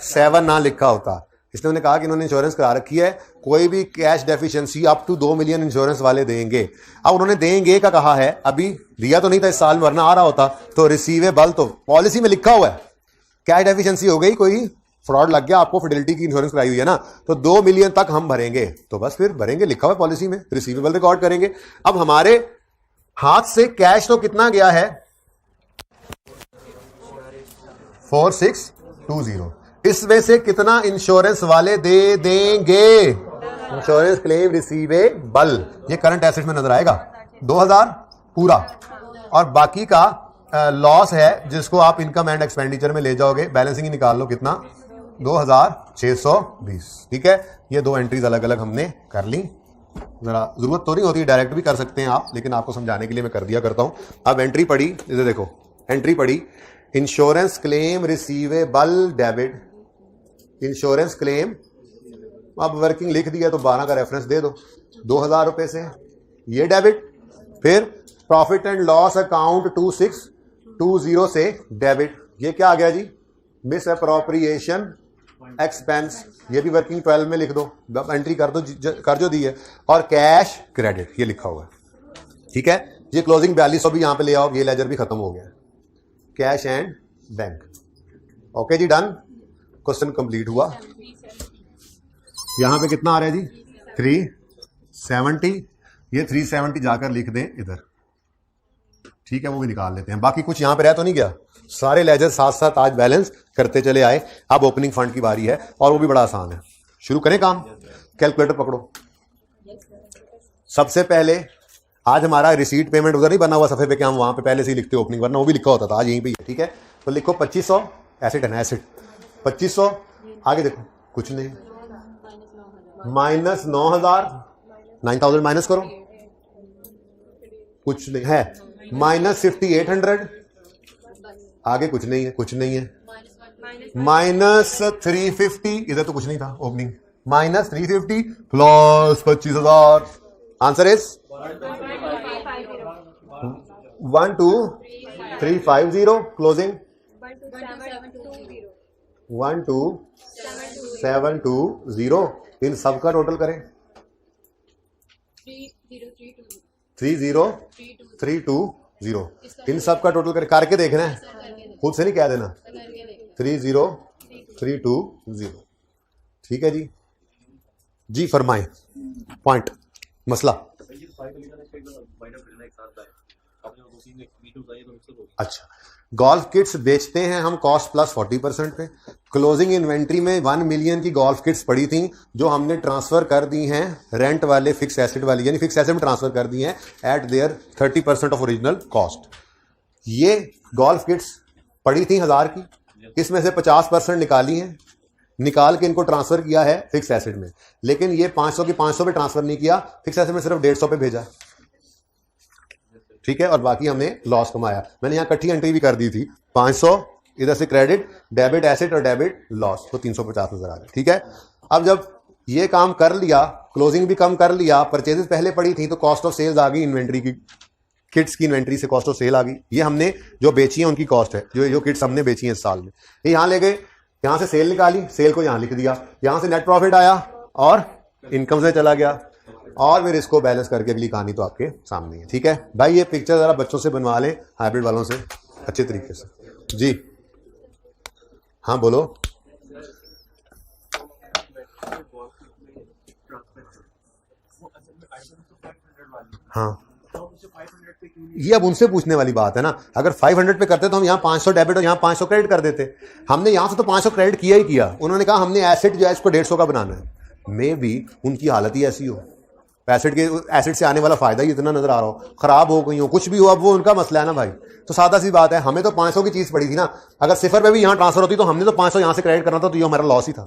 S1: 7 ना लिखा होता। इसलिए उन्होंने कहा कि इन्होंने इंश्योरेंस करा रखी है कोई भी cash deficiency up to 2 million insurance वाले देंगे। अब उन्होंने देंगे का कहा है, अभी दिया तो नहीं था इस साल, वरना आ रहा होता। तो रिसीवेबल तो पॉलिसी में लिखा हुआ है, कैश डेफिशिएंसी हो गई, कोई फ्रॉड लग गया, आपको फिडेलिटी की इंश्योरेंस कराई हुई है ना, तो 2 मिलियन तक हम भरेंगे, तो बस फिर भरेंगे, लिखा हुआ पॉलिसी में, रिसीवेबल रिकॉर्ड करेंगे। अब हमारे हाथ से कैश तो कितना गया है 4620, इसमें से कितना इंश्योरेंस वाले दे देंगे? इंश्योरेंस क्लेम रिसीवेबल, ये करंट एसेट में नजर आएगा 2000 पूरा, और बाकी का लॉस है जिसको आप इनकम एंड एक्सपेंडिचर में ले जाओगे, बैलेंसिंग ही निकाल लो कितना 2620। ठीक है, ये दो एंट्रीज अलग अलग हमने कर ली। जरा जरूरत तो नहीं होती, डायरेक्ट भी कर सकते हैं आप, लेकिन आपको समझाने के लिए मैं कर दिया करता हूं। अब एंट्री पड़ी, इधर देखो, एंट्री पड़ी insurance claim receivable debit, insurance claim, अब वर्किंग लिख दिया तो 12 का रेफरेंस दे दो, 2000 रुपए से ये डेबिट। फिर प्रॉफिट एंड लॉस अकाउंट 2620 से डेबिट, ये क्या आ गया जी? मिस अप्रोप्रिएशन एक्सपेंस, ये भी वर्किंग 12 में लिख दो, एंट्री कर दो, कर जो दी है। और कैश क्रेडिट ये लिखा हुआ है। ठीक है, ये क्लोजिंग 4200 भी यहां पे ले आओ, ये लेजर भी खत्म हो गया, कैश एंड बैंक। ओके जी, डन, क्वेश्चन कंप्लीट हुआ। यहां पे कितना आ रहा है जी 370, ये 370 जाकर लिख दें इधर। ठीक है, वो भी निकाल लेते हैं। बाकी कुछ यहां पे रह तो नहीं गया, सारे लेजर साथ साथ आज बैलेंस करते चले आए। अब ओपनिंग फंड की बारी है, और वो भी बड़ा आसान है। शुरू करें काम, कैलकुलेटर पकड़ो। सबसे पहले आज हमारा रिसीट पेमेंट उधर नहीं बना हुआ सफे पे कि हम वहां पे पहले से ही लिखते ओपनिंग, वरना वो भी लिखा होता था, आज यहीं पे ही है। ठीक है, तो लिखो 2500, एसेट है ना, एसेट 2500। आगे देखो कुछ नहीं, माइनस 9000, 9000 माइनस करो, कुछ नहीं है, माइनस 5800, आगे कुछ नहीं है, कुछ नहीं है, माइनस 350, इधर तो कुछ नहीं था opening, minus 350 plus 25000, answer is 12350, closing 12720। इन सबका टोटल करें 30320, इन सबका टोटल करें, करके देखना है, खुद से नहीं कह देना, 30320। ठीक है जी, जी फरमाएं, पॉइंट मसला। अच्छा, गोल्फ किट्स बेचते हैं हम कॉस्ट प्लस 40% पे। क्लोजिंग इन्वेंट्री में 1 मिलियन की गोल्फ किट्स पड़ी थी, जो हमने ट्रांसफर कर दी हैं रेंट वाले फिक्स एसेट वाली, यानी फिक्स एसेट में ट्रांसफर कर दी हैं eight there 30% of original cost. ये गोल्फ किट्स पड़ी थी 1000 की, इसमें से 50% निकाली हैं, निकाल के इनको ट्रांसफर किया है फिक्स एसेट में, लेकिन ये 500 की 500 पे ट्रांसफर नहीं किया, फिक्स एसेट में सिर्फ 150 पे भेजा। ठीक है, और बाकी हमने लॉस कमाया। मैंने यहां इकट्ठी एंट्री भी कर दी थी, 500 इधर से क्रेडिट, डेबिट एसेट और डेबिट लॉस, तो 350 नजर आ रहा है। ठीक है, अब जब ये काम कर लिया, क्लोजिंग भी कम कर लिया, परचेजेस पहले पड़ी थी, तो कॉस्ट ऑफ सेल्स आ गई इन्वेंट्री की, किट्स की इन्वेंट्री से कॉस्ट ऑफ सेल आ गई। ये हमने जो बेची है उनकी कॉस्ट है, जो किट्स हमने बेची है इस साल में। ये यहां ले गए, यहां से सेल निकाली, सेल को यहां लिख दिया, यहां से नेट प्रॉफिट आया और इनकम से चला गया, और फिर इसको बैलेंस करके अगली कहानी तो आपके सामने है। ठीक है भाई, ये पिक्चर जरा बच्चों से बनवा लें, हाइब्रिड वालों से अच्छे तरीके से। जी हाँ बोलो। हाँ, ये अब उनसे पूछने वाली बात है ना, अगर 500 पे करते तो हम यहाँ 500 डेबिट और यहाँ 500 क्रेडिट कर देते। हमने यहाँ से तो 500 क्रेडिट किया ही किया, उन्होंने कहा हमने एसेट जो है इसको 150 का बनाना है। मे भी उनकी हालत ही ऐसी हो, एसेट से आने वाला फायदा ही इतना नजर आ रहा हो, खराब हो गई हो, कुछ भी हो, अब वो उनका मसला है ना भाई। तो सादा सी बात है, हमें तो 500 की चीज पड़ी थी ना, अगर 0 पे भी यहाँ ट्रांसफर होती तो हमने तो 500 यहाँ से क्रेडिट करना था, तो ये हमारा लॉस ही था,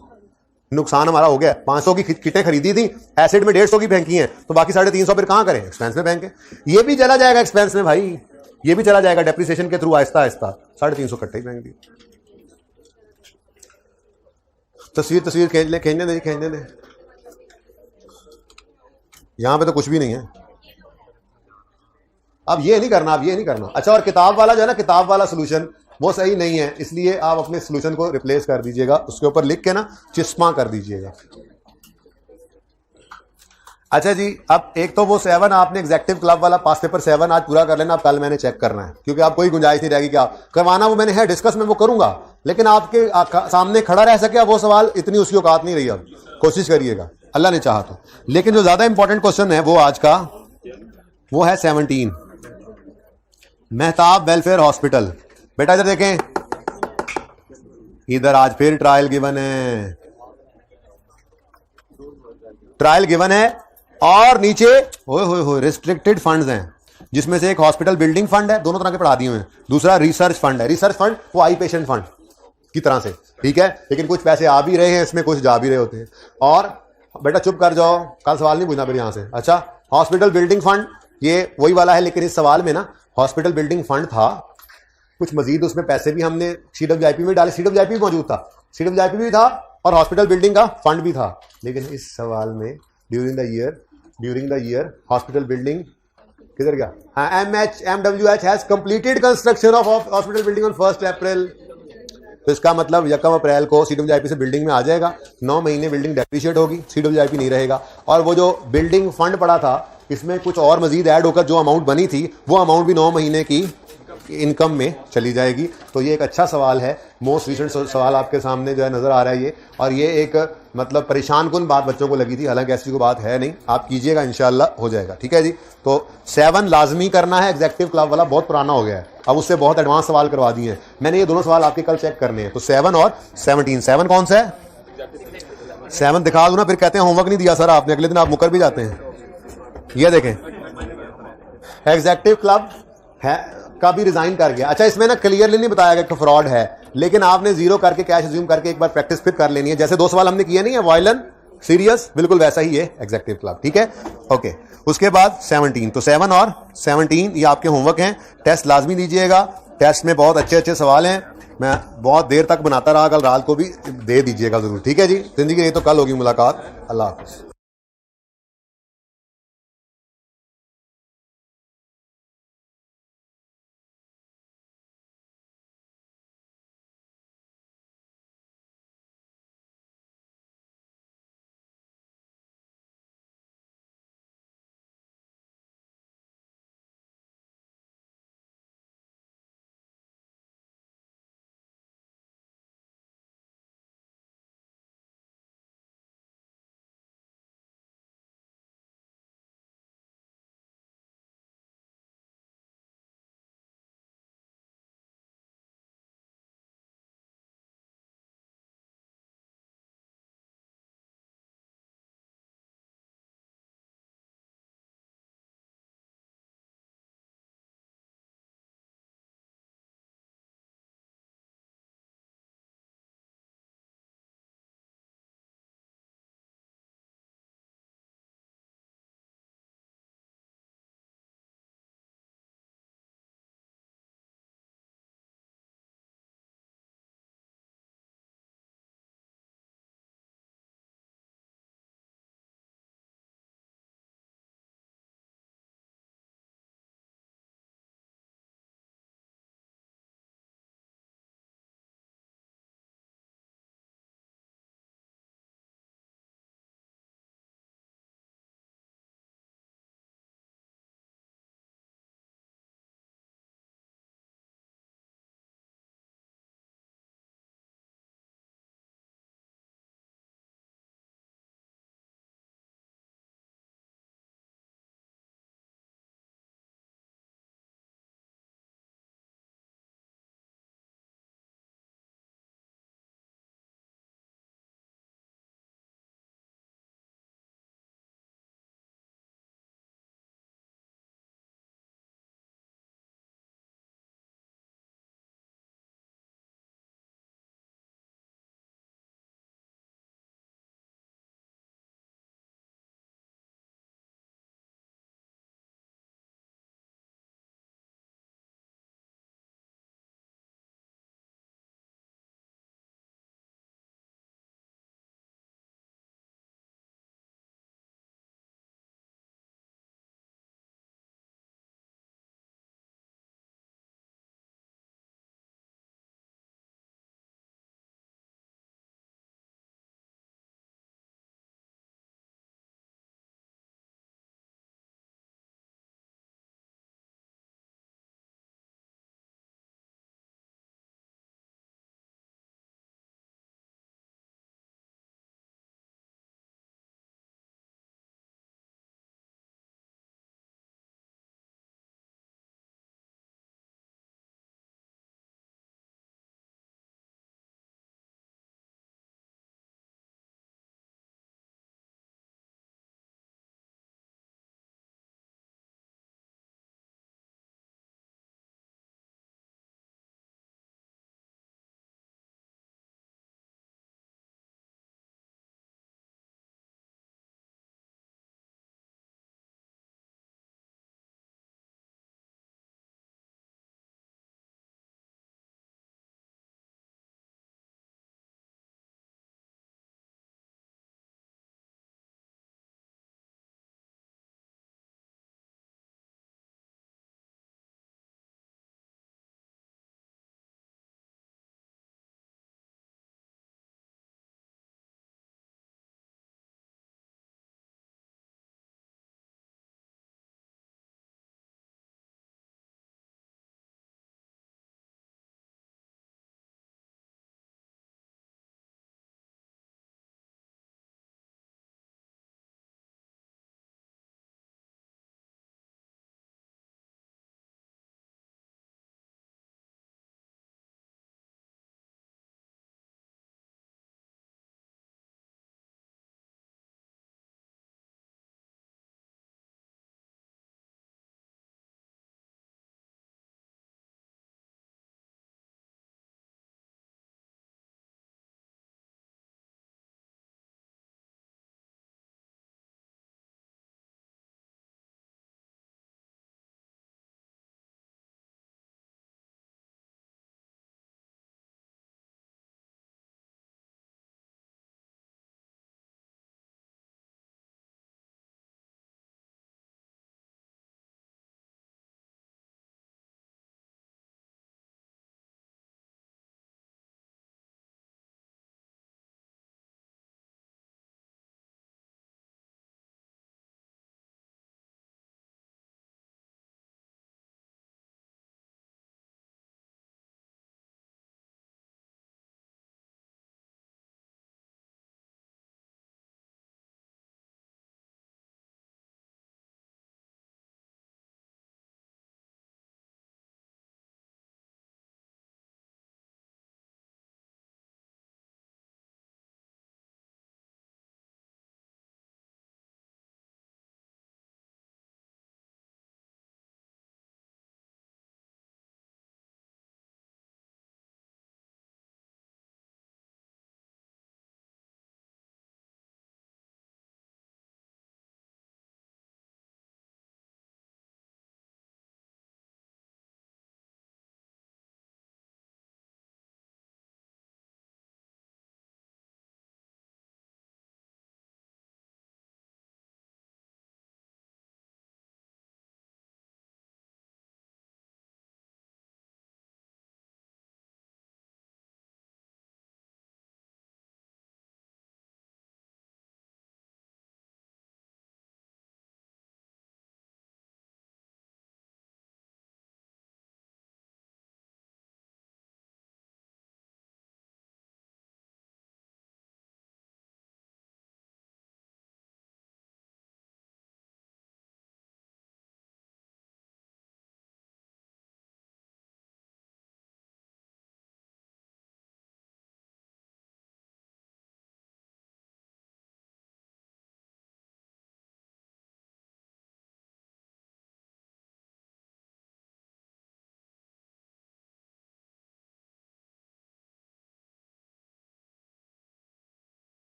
S1: नुकसान हमारा हो गया। 500 की किटें खरीदी थी, एसेट में 150 की फेंकी हैं, तो बाकी 350 फिर कहां करें, एक्सपेंस में फेंके। ये भी चला जाएगा एक्सपेंस में भाई, ये भी चला जाएगा डेप्रिसिएशन के थ्रू, आहिस्ता आहिस्ता 350 इकट्ठे ही फेंक दी। तस्वीर खींचने दे, यहां पे तो कुछ भी नहीं है। अब ये नहीं करना, अब ये नहीं करना। अच्छा, और किताब वाला जो है ना, किताब वाला सोल्यूशन वो सही नहीं है, इसलिए आप अपने सोल्यूशन को रिप्लेस कर दीजिएगा, उसके ऊपर लिख के ना चिस्मा कर दीजिएगा। अच्छा जी, अब एक तो वो 7 आपने एग्जेक्टिव क्लब वाला पास पेपर 7 आज पूरा कर लेना, अब कल मैंने चेक करना है, क्योंकि आप कोई गुंजाइश नहीं रहेगी कि आप करवाना, वो मैंने है डिस्कस में वो करूंगा, लेकिन आपके सामने खड़ा रह सके वो सवाल, इतनी उसकी औकात नहीं रही। अब कोशिश करिएगा अल्लाह ने चाहा तो। लेकिन जो ज्यादा इंपॉर्टेंट क्वेश्चन है वो आज का वो है 17, मेहताब वेलफेयर हॉस्पिटल। बेटा इधर देखें, इधर आज फिर ट्रायल गिवन है, ट्रायल गिवन है, और नीचे हो रिस्ट्रिक्टेड फंड्स हैं, जिसमें से एक हॉस्पिटल बिल्डिंग फंड है, दोनों तरह के पढ़ा दिए हुए हैं, दूसरा रिसर्च फंड है। रिसर्च फंड वो आई पेशेंट फंड की तरह से, ठीक है, लेकिन कुछ पैसे आ भी रहे हैं इसमें, कुछ जा भी रहे होते हैं। और बेटा चुप कर जाओ, कल सवाल नहीं पूछना फिर यहां से। अच्छा, हॉस्पिटल बिल्डिंग फंड ये वही वाला है, लेकिन इस सवाल में ना हॉस्पिटल बिल्डिंग फंड था, कुछ मजीद उसमें पैसे भी हमने CWIP में डाले, CWIP भी मौजूद था, CWIP भी था और हॉस्पिटल बिल्डिंग का फंड भी था। लेकिन इस सवाल में during the year hospital building किधर गया? हाँ, MWH has completed construction of hospital building on 1 अप्रैल। तो इसका मतलब 1 अप्रैल को CWIP से बिल्डिंग में आ जाएगा, 9 महीने बिल्डिंग डेप्रिशिएट होगी, CWIP नहीं रहेगा। और वो जो बिल्डिंग फंड पड़ा था, इसमें कुछ और मजीद ऐड होकर जो अमाउंट बनी थी, वो अमाउंट भी 9 महीने की इनकम में चली जाएगी। तो ये एक अच्छा सवाल है, मोस्ट रिसेंट सवाल आपके सामने जो है नजर आ रहा है ये। और ये एक मतलब परेशान कुन बात बच्चों को लगी थी, हालांकि ऐसी कोई बात है नहीं, आप कीजिएगा इंशाल्लाह हो जाएगा, ठीक है जी। तो 7 लाजमी करना है, एग्जेक्टिव क्लब वाला बहुत पुराना हो गया है, अब उससे बहुत एडवांस सवाल करवा दिए हैं मैंने। ये दोनों सवाल आपके कल चेक करने हैं। तो 7 और 17, 7 कौन सा है? 7 दिखा दूं ना, फिर कहते हैं होमवर्क नहीं दिया सर आपने, अगले दिन आप मुकर भी जाते हैं। ये देखें, एग्जेक्टिव क्लब है का भी रिजाइन कर गया। अच्छा, इसमें ना क्लियरली नहीं बताया गया कि फ्रॉड है, लेकिन आपने जीरो करके कैश अज्यूम करके एक बार प्रैक्टिस फिर कर लेनी है, जैसे 2 सवाल हमने किए नहीं है, वायलन सीरियस, बिल्कुल वैसा ही है एग्जेक्टिव क्लब, ठीक है, ओके। उसके बाद 17, तो 7 और 17 ये आपके होमवर्क हैं, टेस्ट लाजमी दीजिएगा, टेस्ट में बहुत अच्छे अच्छे सवाल हैं, मैं बहुत देर तक बनाता रहा, कल रात को भी दे दीजिएगा जरूर, ठीक है जी। जिंदगी नहीं तो कल होगी मुलाकात, अल्लाह हाफिज़।